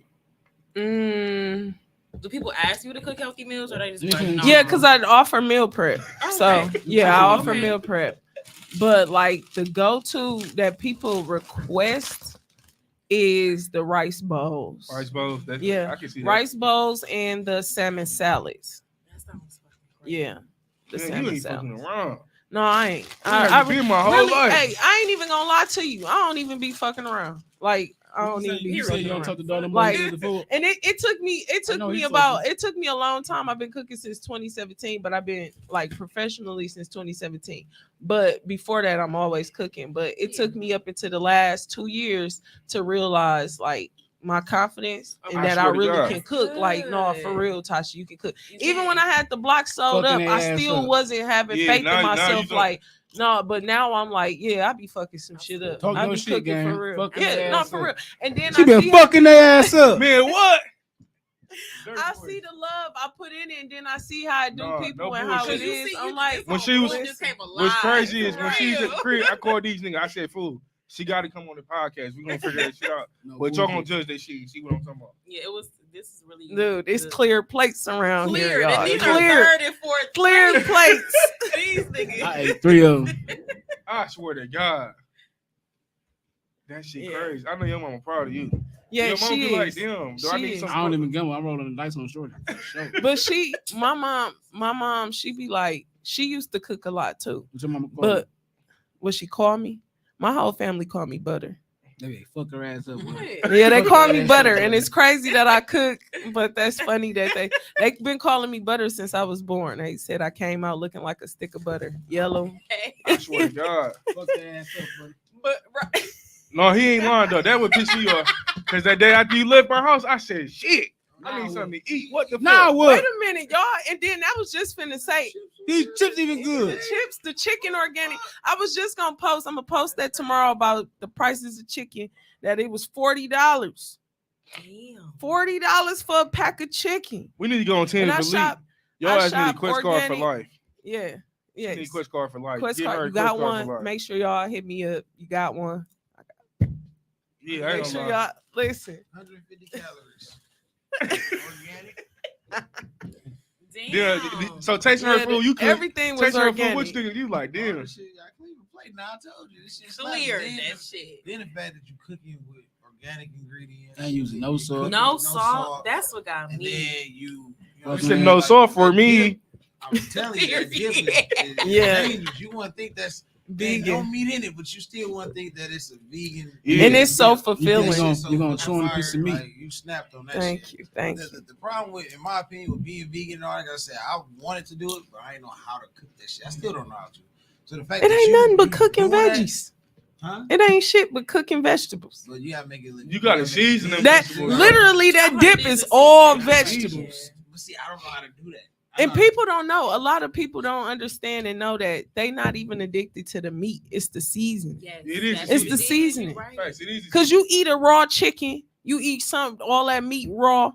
Do people ask you to cook healthy meals, or they just like, no? Yeah, because I offer meal prep. So Okay. yeah, I offer Okay. meal prep. But like the go-to that people request is the rice bowls. Rice bowls. Yeah. I can see that. Rice bowls and the salmon salads. That sounds fucking crazy. Yeah. The Man, you salmon ain't fucking salads. around. No, I ain't. I I been my whole really, life. hey, I ain't even gonna lie to you. I don't even be fucking around. Like I don't even be You said fucking you don't around. talk to daughter Like- about the food. And it took me know he's it took me a long time. I've been cooking since 2017, but I've been like professionally since 2017. But before that, I'm always cooking. But it took me up into the last 2 years to realize like my confidence and I that I swear to really God. can cook. Like, no, for Good. real, Tasha, you can cook. You Even can. when I had the block sold Fucking up, I their ass still up. wasn't having Yeah, faith now- in now you myself. don't. Like, no, but now I'm like, yeah, I be fucking some shit up. Talk I your be shit, cooking gang. for real. Fucking Yeah, their no, ass for up. real. And then She been fucking their ass up. Man, what? I see the love I put in it, and then I see how I do Nah, people no and how bullshit. it You is. see, I'm you like, just When don't she was- believe this came alive. What's crazy is For when she was at real. the crib, I called these niggas. I said, "Fool, she got to come on the podcast. We gonna figure that shit out." No But y'all gonna bullshit. judge that shit and see what I'm talking about. Yeah, it was. This is really dude, it's good. clear plates around Clear. here, y'all. And these Clear, are third and fourth. clear plates. plates. These niggas. I ate 3 of them. I swear to God, that shit Yeah. crazy. I know your mama proud of you. Yeah, your mama she be is. like, damn. Do I She need is. some? I don't even gamble. I roll on the dice on shorty. For sure. But my mom, she be like, she used to cook a lot too. What your mama call But what she call me? My whole family call me Butter. They fuck her ass up. bro. Yeah, they call me Butter, and it's crazy that I cook, but that's funny that they've been calling me Butter since I was born. They said I came out looking like a stick of butter, yellow. I swear to God. Fuck their ass up, buddy. But right. No, he ain't lying though. That would piss me off. Cause that day after you left our house, I said, "Shit, I need something to eat." What the Nah, fuck? what? Wait a minute, y'all. And then I was just finna say These chips even the good. chips, the chicken organic. I was just gonna post. I'm gonna post that tomorrow about the prices of chicken. That it was $40. Damn. $40 for a pack of chicken. We need to go on 10 And I and delete. shop. Y'all I ass need a shop quest card for organic. life. Yeah. You need a Yes. quest card for life. Quest Get her card. a You quest got card for one. life. Make sure y'all hit me up. You got one. Yeah, I ain't Make gonna sure lie. y'all listen. 150 calories. Organic. Damn. Yeah, so tasting her Yeah, food, you could everything was tasting her food. organic. What you think? You like, All damn. this shit, I clean the plate. Now I told you this shit's Clear then, that shit. Then the fact that you cooking with organic ingredients. Ain't using no you salt. cooking No with salt. That's what got And me. then you know You what You I'm said saying? no Like, salt for that me. dip, I'm telling you, that dip is Yeah. dangerous. You want to think that's Vegan. no meat in it, but you still want to think that it's a vegan. Yeah. And it's so dip. fulfilling. That shit's You gonna fucking chew on a fire, piece of meat. Like, you snapped on that Thank shit. you. Thank The, you. the problem with, in my opinion, with being vegan and all, like I said, I wanted to do it, but I didn't know how to cook that shit. I still don't know how to. So the fact It that ain't you nothing but cooking doing that, veggies. huh? It ain't shit but cooking vegetables. But you gotta make it. You gotta season them That vegetables. literally that I dip heard is this all is vegetables. But see, I don't know how to do that. And people don't know. A lot of people don't understand and know that they not even addicted to the meat. It's the seasoning. Yes, It is. that's It's what the it is, seasoning. you right. Facts, it is. Cause you eat a raw chicken, you eat all that meat raw,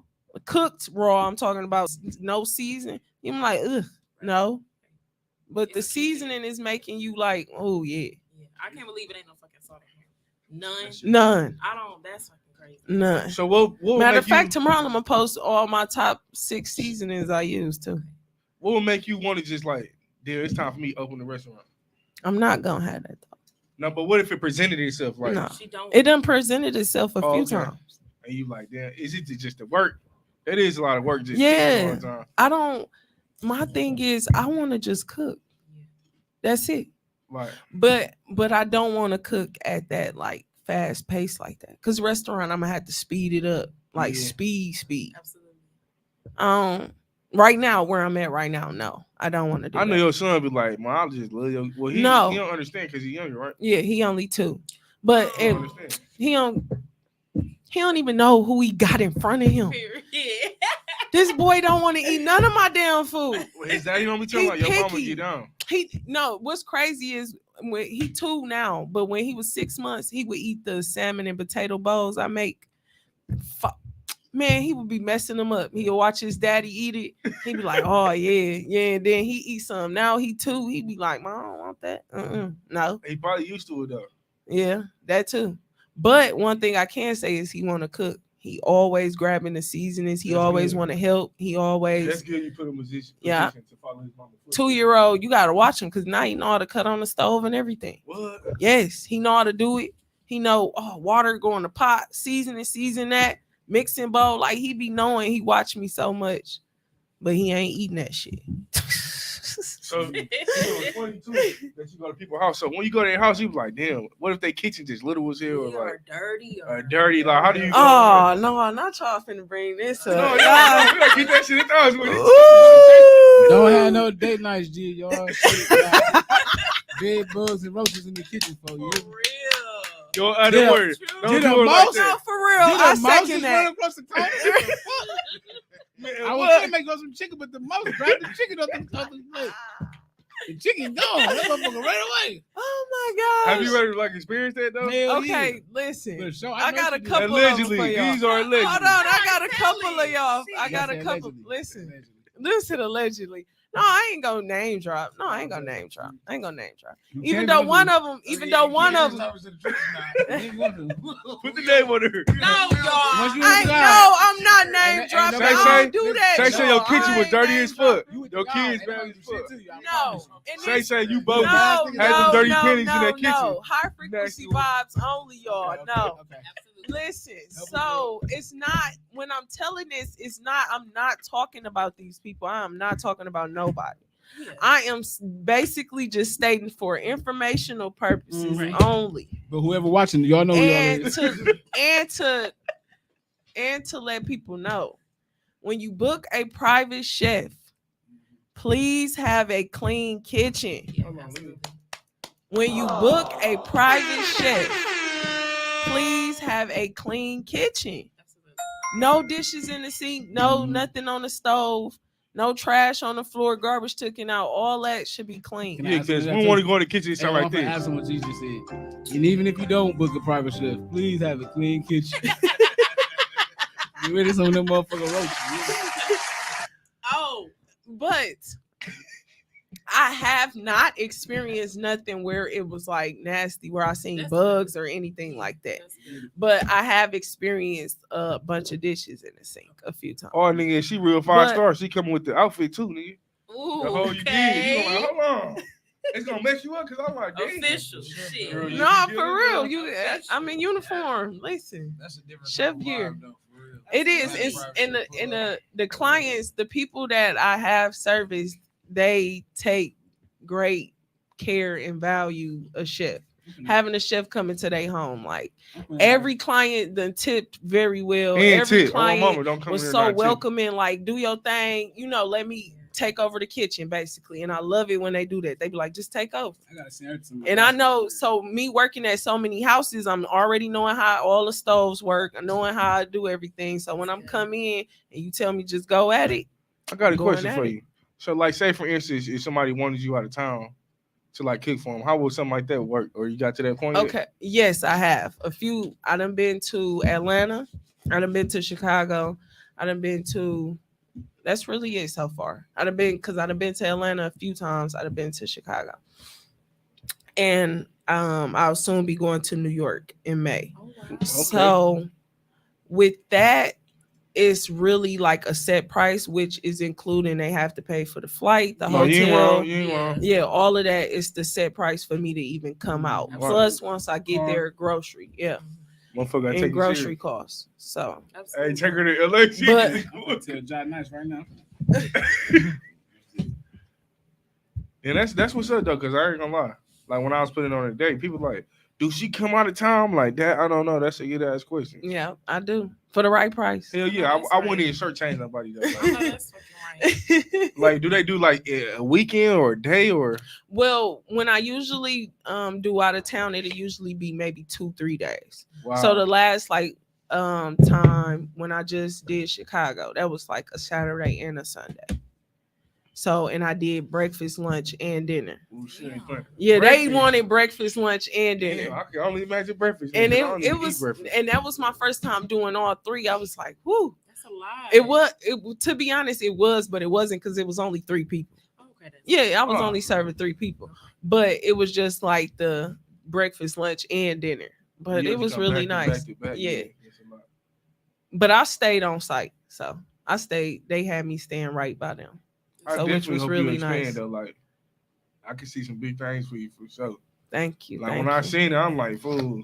cooked raw. I'm talking about no season. You're like, ugh, no. But the It's seasoning is making you like, oh yeah, Yeah. I can't believe it ain't no fucking salt in here. None. none, I don't. That's fucking crazy. none. So what would Matter make of fact, you, tomorrow I'm gonna post all my top 6 seasonings I use too. what would make you want to just like, dude, it's time for me to open the restaurant? I'm not gonna have that thought. No, but what if it presented itself like, No. She don't. It done presented itself a Oh, few okay. times. and you like, damn, is it just the work? That is a lot of work. Just Yeah. cooking all the time. I don't. My thing is, I want to just cook. That's it. Like, But I don't want to cook at that like fast pace like that. Cause restaurant, I'm gonna have to speed it up, like Yeah. speed. Absolutely. Right now where I'm at right now, no, I don't want to do I know that. your son be like, man, I just love you. Well, he No. he don't understand because he's younger, right? Yeah, he only 2, but He don't if understand. he don't even know who he got in front of him. Period. This boy don't want to eat none of my damn food. Well, his daddy don't be telling He like your mama picky. get down. What's crazy is when he 2 now, but when he was 6 months, he would eat the salmon and potato bowls I make. Man, he would be messing them up. He'll watch his daddy eat it. He'd be like, oh yeah. And then he eat some. Now he 2. He'd be like, Mom, I don't want that. No. He probably used to it though. Yeah, that too. But one thing I can say is he want to cook. He always grabbing the seasonings. He That's always good. want to help. He That's always good. You put him in position Yeah. to follow his mama's footsteps. 2-year-old. You gotta watch him because now he know how to cut on the stove and everything. What? Yes, he know how to do it. He know water go in the pot, season that, mixing bowl. Like he be knowing. He watch me so much, but he ain't eating that shit. So it's funny too that you go to people's house. So when you go to their house, you be like, damn, what if they kitchen just little as hell or Or like dirty. dirty? Like, how do you? Oh no, not y'all finna bring this up. No, Y'all- yeah, we gotta keep that shit in the house. Ooh. Don't have no date nights, G. Y'all shit, like, bed bugs and roaches in the kitchen for you. For real. Your other Yeah. word. Don't Did do a it like mouse- No, that. for real. Did I the mouse second just that. run across the counter? Man, I was what? gonna make us some chicken, but the mouse grabbed the chicken off the plate. The chicken gone. That motherfucker right away. Oh my god. Have you ever like experienced that though? Hell Okay, yeah. listen. For sure. I know got a you did. couple of them Allegedly, for y'all. these are allegedly. Hold on, I got a couple of Kelly. y'all. I You got gotta a say couple. allegedly. Listen, Allegedly. listen, allegedly. No, I ain't gonna name drop. No, I ain't gonna name drop. I ain't gonna name drop. You Even can't though go one to- of them, Put the name on her. No, y'all. Once you I inside, no, I'm not name Ain't- ain't dropping. nobody- I don't do that. Say your No, kitchen I was ain't dirty name as fuck. you with Your the kids guy, bad ain't as nobody fuck. do shit to you, I No, promise you. and Say this- you both no, had some dirty pennies in that kitchen. no. High frequency Nasty. vibes only, y'all. Okay, No. okay. Absolutely. Listen, Help so it's not when I'm telling this, it's not, I'm not talking about these people. I'm not talking about nobody. Yeah. I am basically just stating for informational purposes Mhm. only. But whoever watching, y'all know who y'all And is. to let people know, when you book a private chef, please have a clean kitchen. Yeah, absolutely. When you book a private chef, please have a clean kitchen. No dishes in the sink, no nothing on the stove, no trash on the floor, garbage taken out. All that should be clean. Yeah, because we don't want to go in the kitchen and sound like this. Ask them what you just said. And even if you don't book a private chef, please have a clean kitchen. Get rid of some of them motherfucking roaches. Oh, but I have not experienced nothing where it was like nasty, where I seen bugs or anything like that. But I have experienced a bunch of dishes in the sink a few times. Oh, nigga, she real 5-star. She coming with the outfit too, nigga. Ooh, The whole you okay. did. You like, hold on. It's gonna mess you up because I'm like, damn. Official shit. Girl, you No, get for it, real. girl. I'm in uniform. Listen, That's a different Chef type of gear. vibe, though, for real. it is. That's It's private in chef the clients, the people that I have serviced, they take great care and value a chef. Having a chef come into their home, like every client done tipped very well. And Every tip. Oh, client mama, don't come was here so not tip. welcoming, like do your thing, let me take over the kitchen basically. And I love it when they do that. They be like, just take over. I gotta send her to somebody. And I know, so me working at so many houses, I'm already knowing how all the stoves work, knowing how I do everything. So when I'm coming in and you tell me just go at it, I got a going question at for it. you. So, like, say for instance, if somebody wanted you out of town to like cook for them, how would something like that work? Or you got to that point yet? Okay. Yes, I have. A few. I done been to Atlanta. I done been to Chicago. I done been to. That's really it so far. I done been to Atlanta a few times. I done been to Chicago, and I'll soon be going to New York in May. Oh, wow. So with that, it's really like a set price, which is including they have to pay for the flight, the No, you ain't hotel. wrong. You ain't wrong. Yeah, all of that is the set price for me to even come out. Right. Plus, once I get there, grocery, Motherfucker gotta and take grocery you costs. So, Hey, take her to LA. But- I'm gonna tell John Nice right now. And that's what's up though, cause I ain't gonna lie. Like when I was putting on a date, people like, do she come out of town? I'm like that? I don't know. That's a good ass question. yeah, I do for the right price. Hell yeah, Oh, that's I wouldn't right. even shirt change nobody though. I Like, know that's fucking right. like, do they do like a weekend or a day or? Well, when I usually do out of town, it'll usually be maybe 2-3 days. Wow. So the last time when I just did Chicago, that was like a Saturday and a Sunday. So, and I did breakfast, lunch, and dinner. Ooh, shit, ain't playing. Yeah, Breakfast? they wanted breakfast, lunch, and dinner. Damn, I can only imagine breakfast. And man, 'cause I don't it even eat was, breakfast. and that was my first time doing all three. I was like, whoo. That's a lot. It to be honest, it was, but it wasn't because it was only 3 people. Okay, that's Yeah, I was Oh. only serving 3 people, but it was just like the breakfast, lunch, and dinner. But Yeah, it you was come really back nice. to back. Yeah. That's a lot. But I stayed on site, so I stayed. They had me staying right by them. I So, which definitely was hope really you expand nice. though. Like, I can see some big things for you for sure. Thank you. Like thank when I you. seen it, I'm like, fool,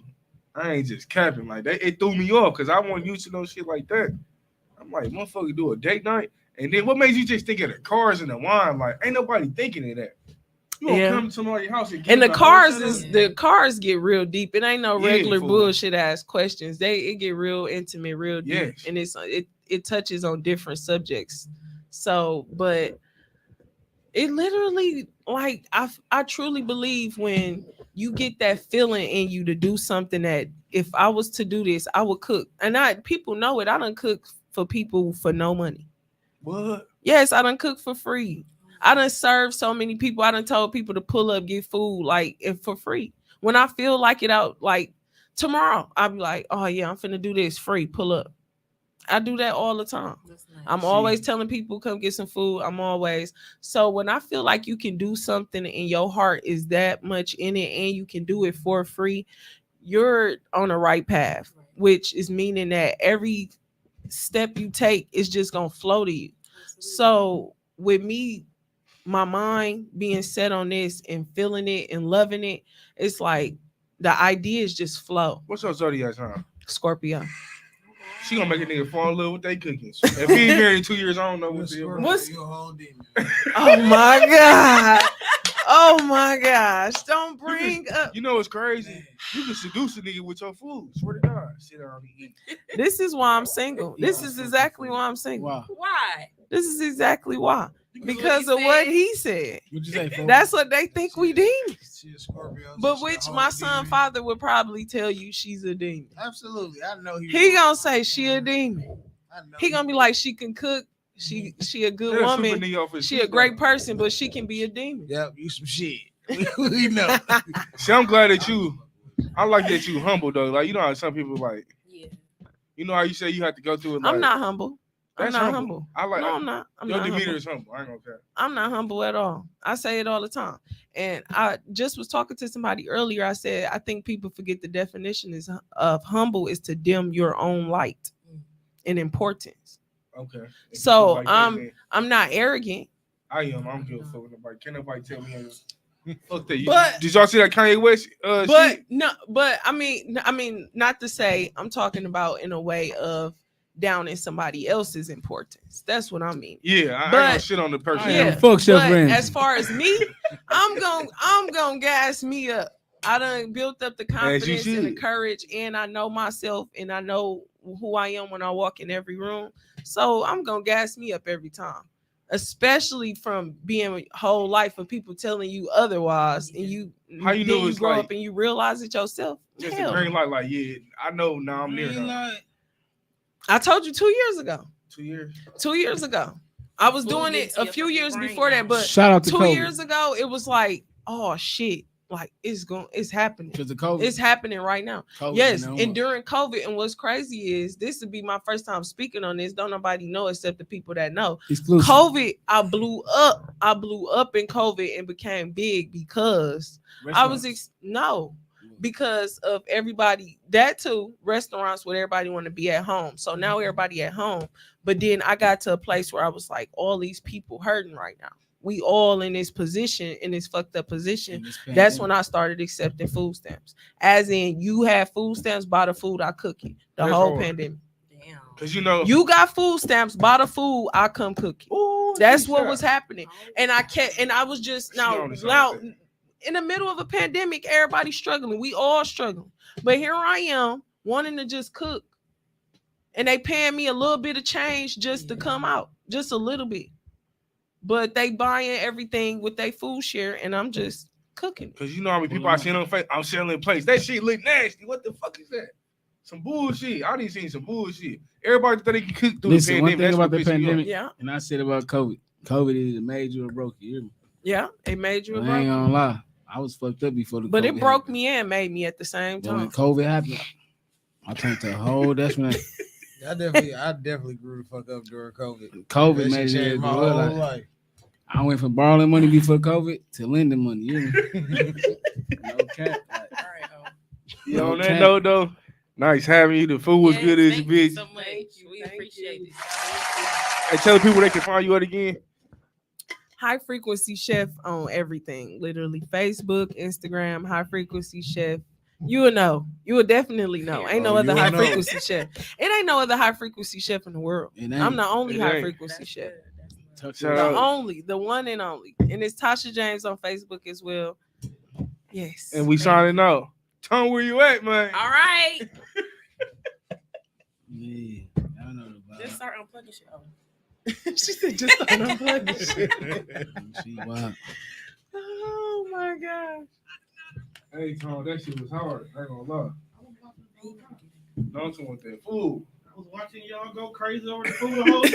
I ain't just capping. Like it threw me off because I wasn't used to no shit like that. I'm like, motherfucker, do a date night, and then what made you just think of the cars and the wine? Like, ain't nobody thinking of that. You gonna Yeah. come to somebody's house and, And the whole cars setup? the cars get real deep. It ain't no Yeah, regular fool. bullshit ass questions. It get real intimate, real deep, Yes. and it touches on different subjects. So, but it literally, like, I truly believe when you get that feeling in you to do something that if I was to do this, I would cook. And people know it. I done cook for people for no money. What? Yes, I done cook for free. I done served so many people. I done told people to pull up, get food, like, if for free. When I feel like it out, like tomorrow, I'll be like, oh yeah, I'm finna do this free, pull up. I do that all the time. That's nice. I'm always telling people come get some food. So when I feel like you can do something and your heart is that much in it and you can do it for free, you're on the right path, which is meaning that every step you take is just gonna flow to you. So with me, my mind being set on this and feeling it and loving it, it's like the ideas just flow. What's your zodiac sign? Scorpio. She gonna make a nigga fall in love with they cooking. If he ain't married in 2 years, I don't know what's the What's- You a whole demon. Oh my God. Oh my gosh. Don't bring up. You know what's crazy? You can seduce a nigga with your food. Swear to God. Sit down and eat. This is why I'm single. This is exactly why I'm single. Wow. Why? This is exactly why. because of what he said. What'd you say, folks? That's what they think we demons. She a Scorpio. But so she which a my whole son demon. father would probably tell you she's a demon. Absolutely, I know He gonna say she a demon. I know He gonna be like she can cook. She a good Yeah, Super woman. Neo off his She a feet, great though. person, but she can be a demon. Yep, you some shit. We know. See, I'm glad that you. I like that you humble though. Like you know how some people like. Yeah. You know how you say you have to go through it. Like, I'm not humble. I'm That's not humble. humble. I like. No, I'm not. I'm your not demeanor humble. is humble. I ain't gonna care. I'm not humble at all. I say it all the time. And I just was talking to somebody earlier. I said, I think people forget the definition of humble is to dim your own light and importance. Okay. If So you like that, then I'm not arrogant. I am. I'm good for nobody. Can't nobody tell me anything. Fuck that. But- Did y'all see that Kanye West? But shit? no, but I mean, not to say I'm talking about in a way of downing somebody else's importance. That's what I mean. Yeah, I ain't But- gonna shit on the person. Yeah, fuck Chef but Ramsay. as far as me, I'm gonna gas me up. I done built up the confidence and the should. courage, and I know myself, and I know who I am when I walk in every room. So I'm gonna gas me up every time, especially from being a whole life of people telling you otherwise, and you How you then know you it's grow like- up and you realize it yourself. Just Hell a green no. light, like, yeah, I know now I'm near Green her. light. I told you 2 years ago. 2 years. 2 years ago, I was Food doing it gets you a few fucking years brain before that, now. but Shout out to 2 COVID. years ago, it was like, oh shit, like it's happening. Because of COVID. It's happening right now. COVID, Yes, you know. and during COVID, and what's crazy is this would be my first time speaking on this. Don't nobody know except the people that know. Exclusive. COVID, I blew up. I blew up in COVID and became big because I was because of everybody. That too, restaurants where everybody want to be at home. So now everybody at home. But then I got to a place where I was like, all these people hurting right now. We all in this position, in this fucked up position. That's when I started accepting food stamps. As in, you have food stamps, buy the food, I cook it. The That's whole hard. pandemic. Damn. Cause you know You got food stamps, buy the food, I come cook it. Ooh, That's geez, what yeah. was happening. And I kept, and I was just She on now to something. in the middle of a pandemic, everybody's struggling. We all struggling. But here I am wanting to just cook. And they paying me a little bit of change just to come out, just a little bit. But they buying everything with their food share, and I'm just cooking. Cause you know how many people I seen on face. I'm selling plates. That shit look nasty. What the fuck is that? Some bullshit. I done seen some bullshit. Everybody thought they could cook through Listen, the one pandemic. thing That's about what the pissed me off. pandemic, Yeah, and I said about COVID. COVID either made you or broke you. You hear me? yeah, it made you a I ain't broke. gonna lie. I was fucked up before the But COVID it broke happened. me and made me at the same But when time. COVID happened, I turned to a whole. That's when I definitely grew the fuck up during COVID. COVID That made shit it. changed my Well, whole like, life. I went from borrowing money before COVID to lending money. You hear me? No cap. Like, All right, oh. Yeah, on that Okay. note though, nice having you. The food was Yes, good as thank bitch. you so much. Thank you, We thank appreciate you. it. Hey, tell the people they can find you at again. High Frequency Chef on everything, literally Facebook, Instagram, High Frequency Chef. You will know. You will definitely know. Ain't no Oh, other you will High know. Frequency Chef. It ain't no other High Frequency Chef in the world. it ain't. I'm the only It High ain't. Frequency That's Chef. good. That's good. Touch Shout it. The out. only, the one and only. And it's Tasha James on Facebook as well. Yes. And we signing out. Tell 'em where you at, man. All right. Yeah, I know the vibe. Just start unplugging shit. Oh. she said just start unplugging shit. She wild. Oh my gosh. Hey, Tom, that shit was hard. I ain't gonna lie. Don't you want that food? I was watching y'all go crazy over the food the whole time.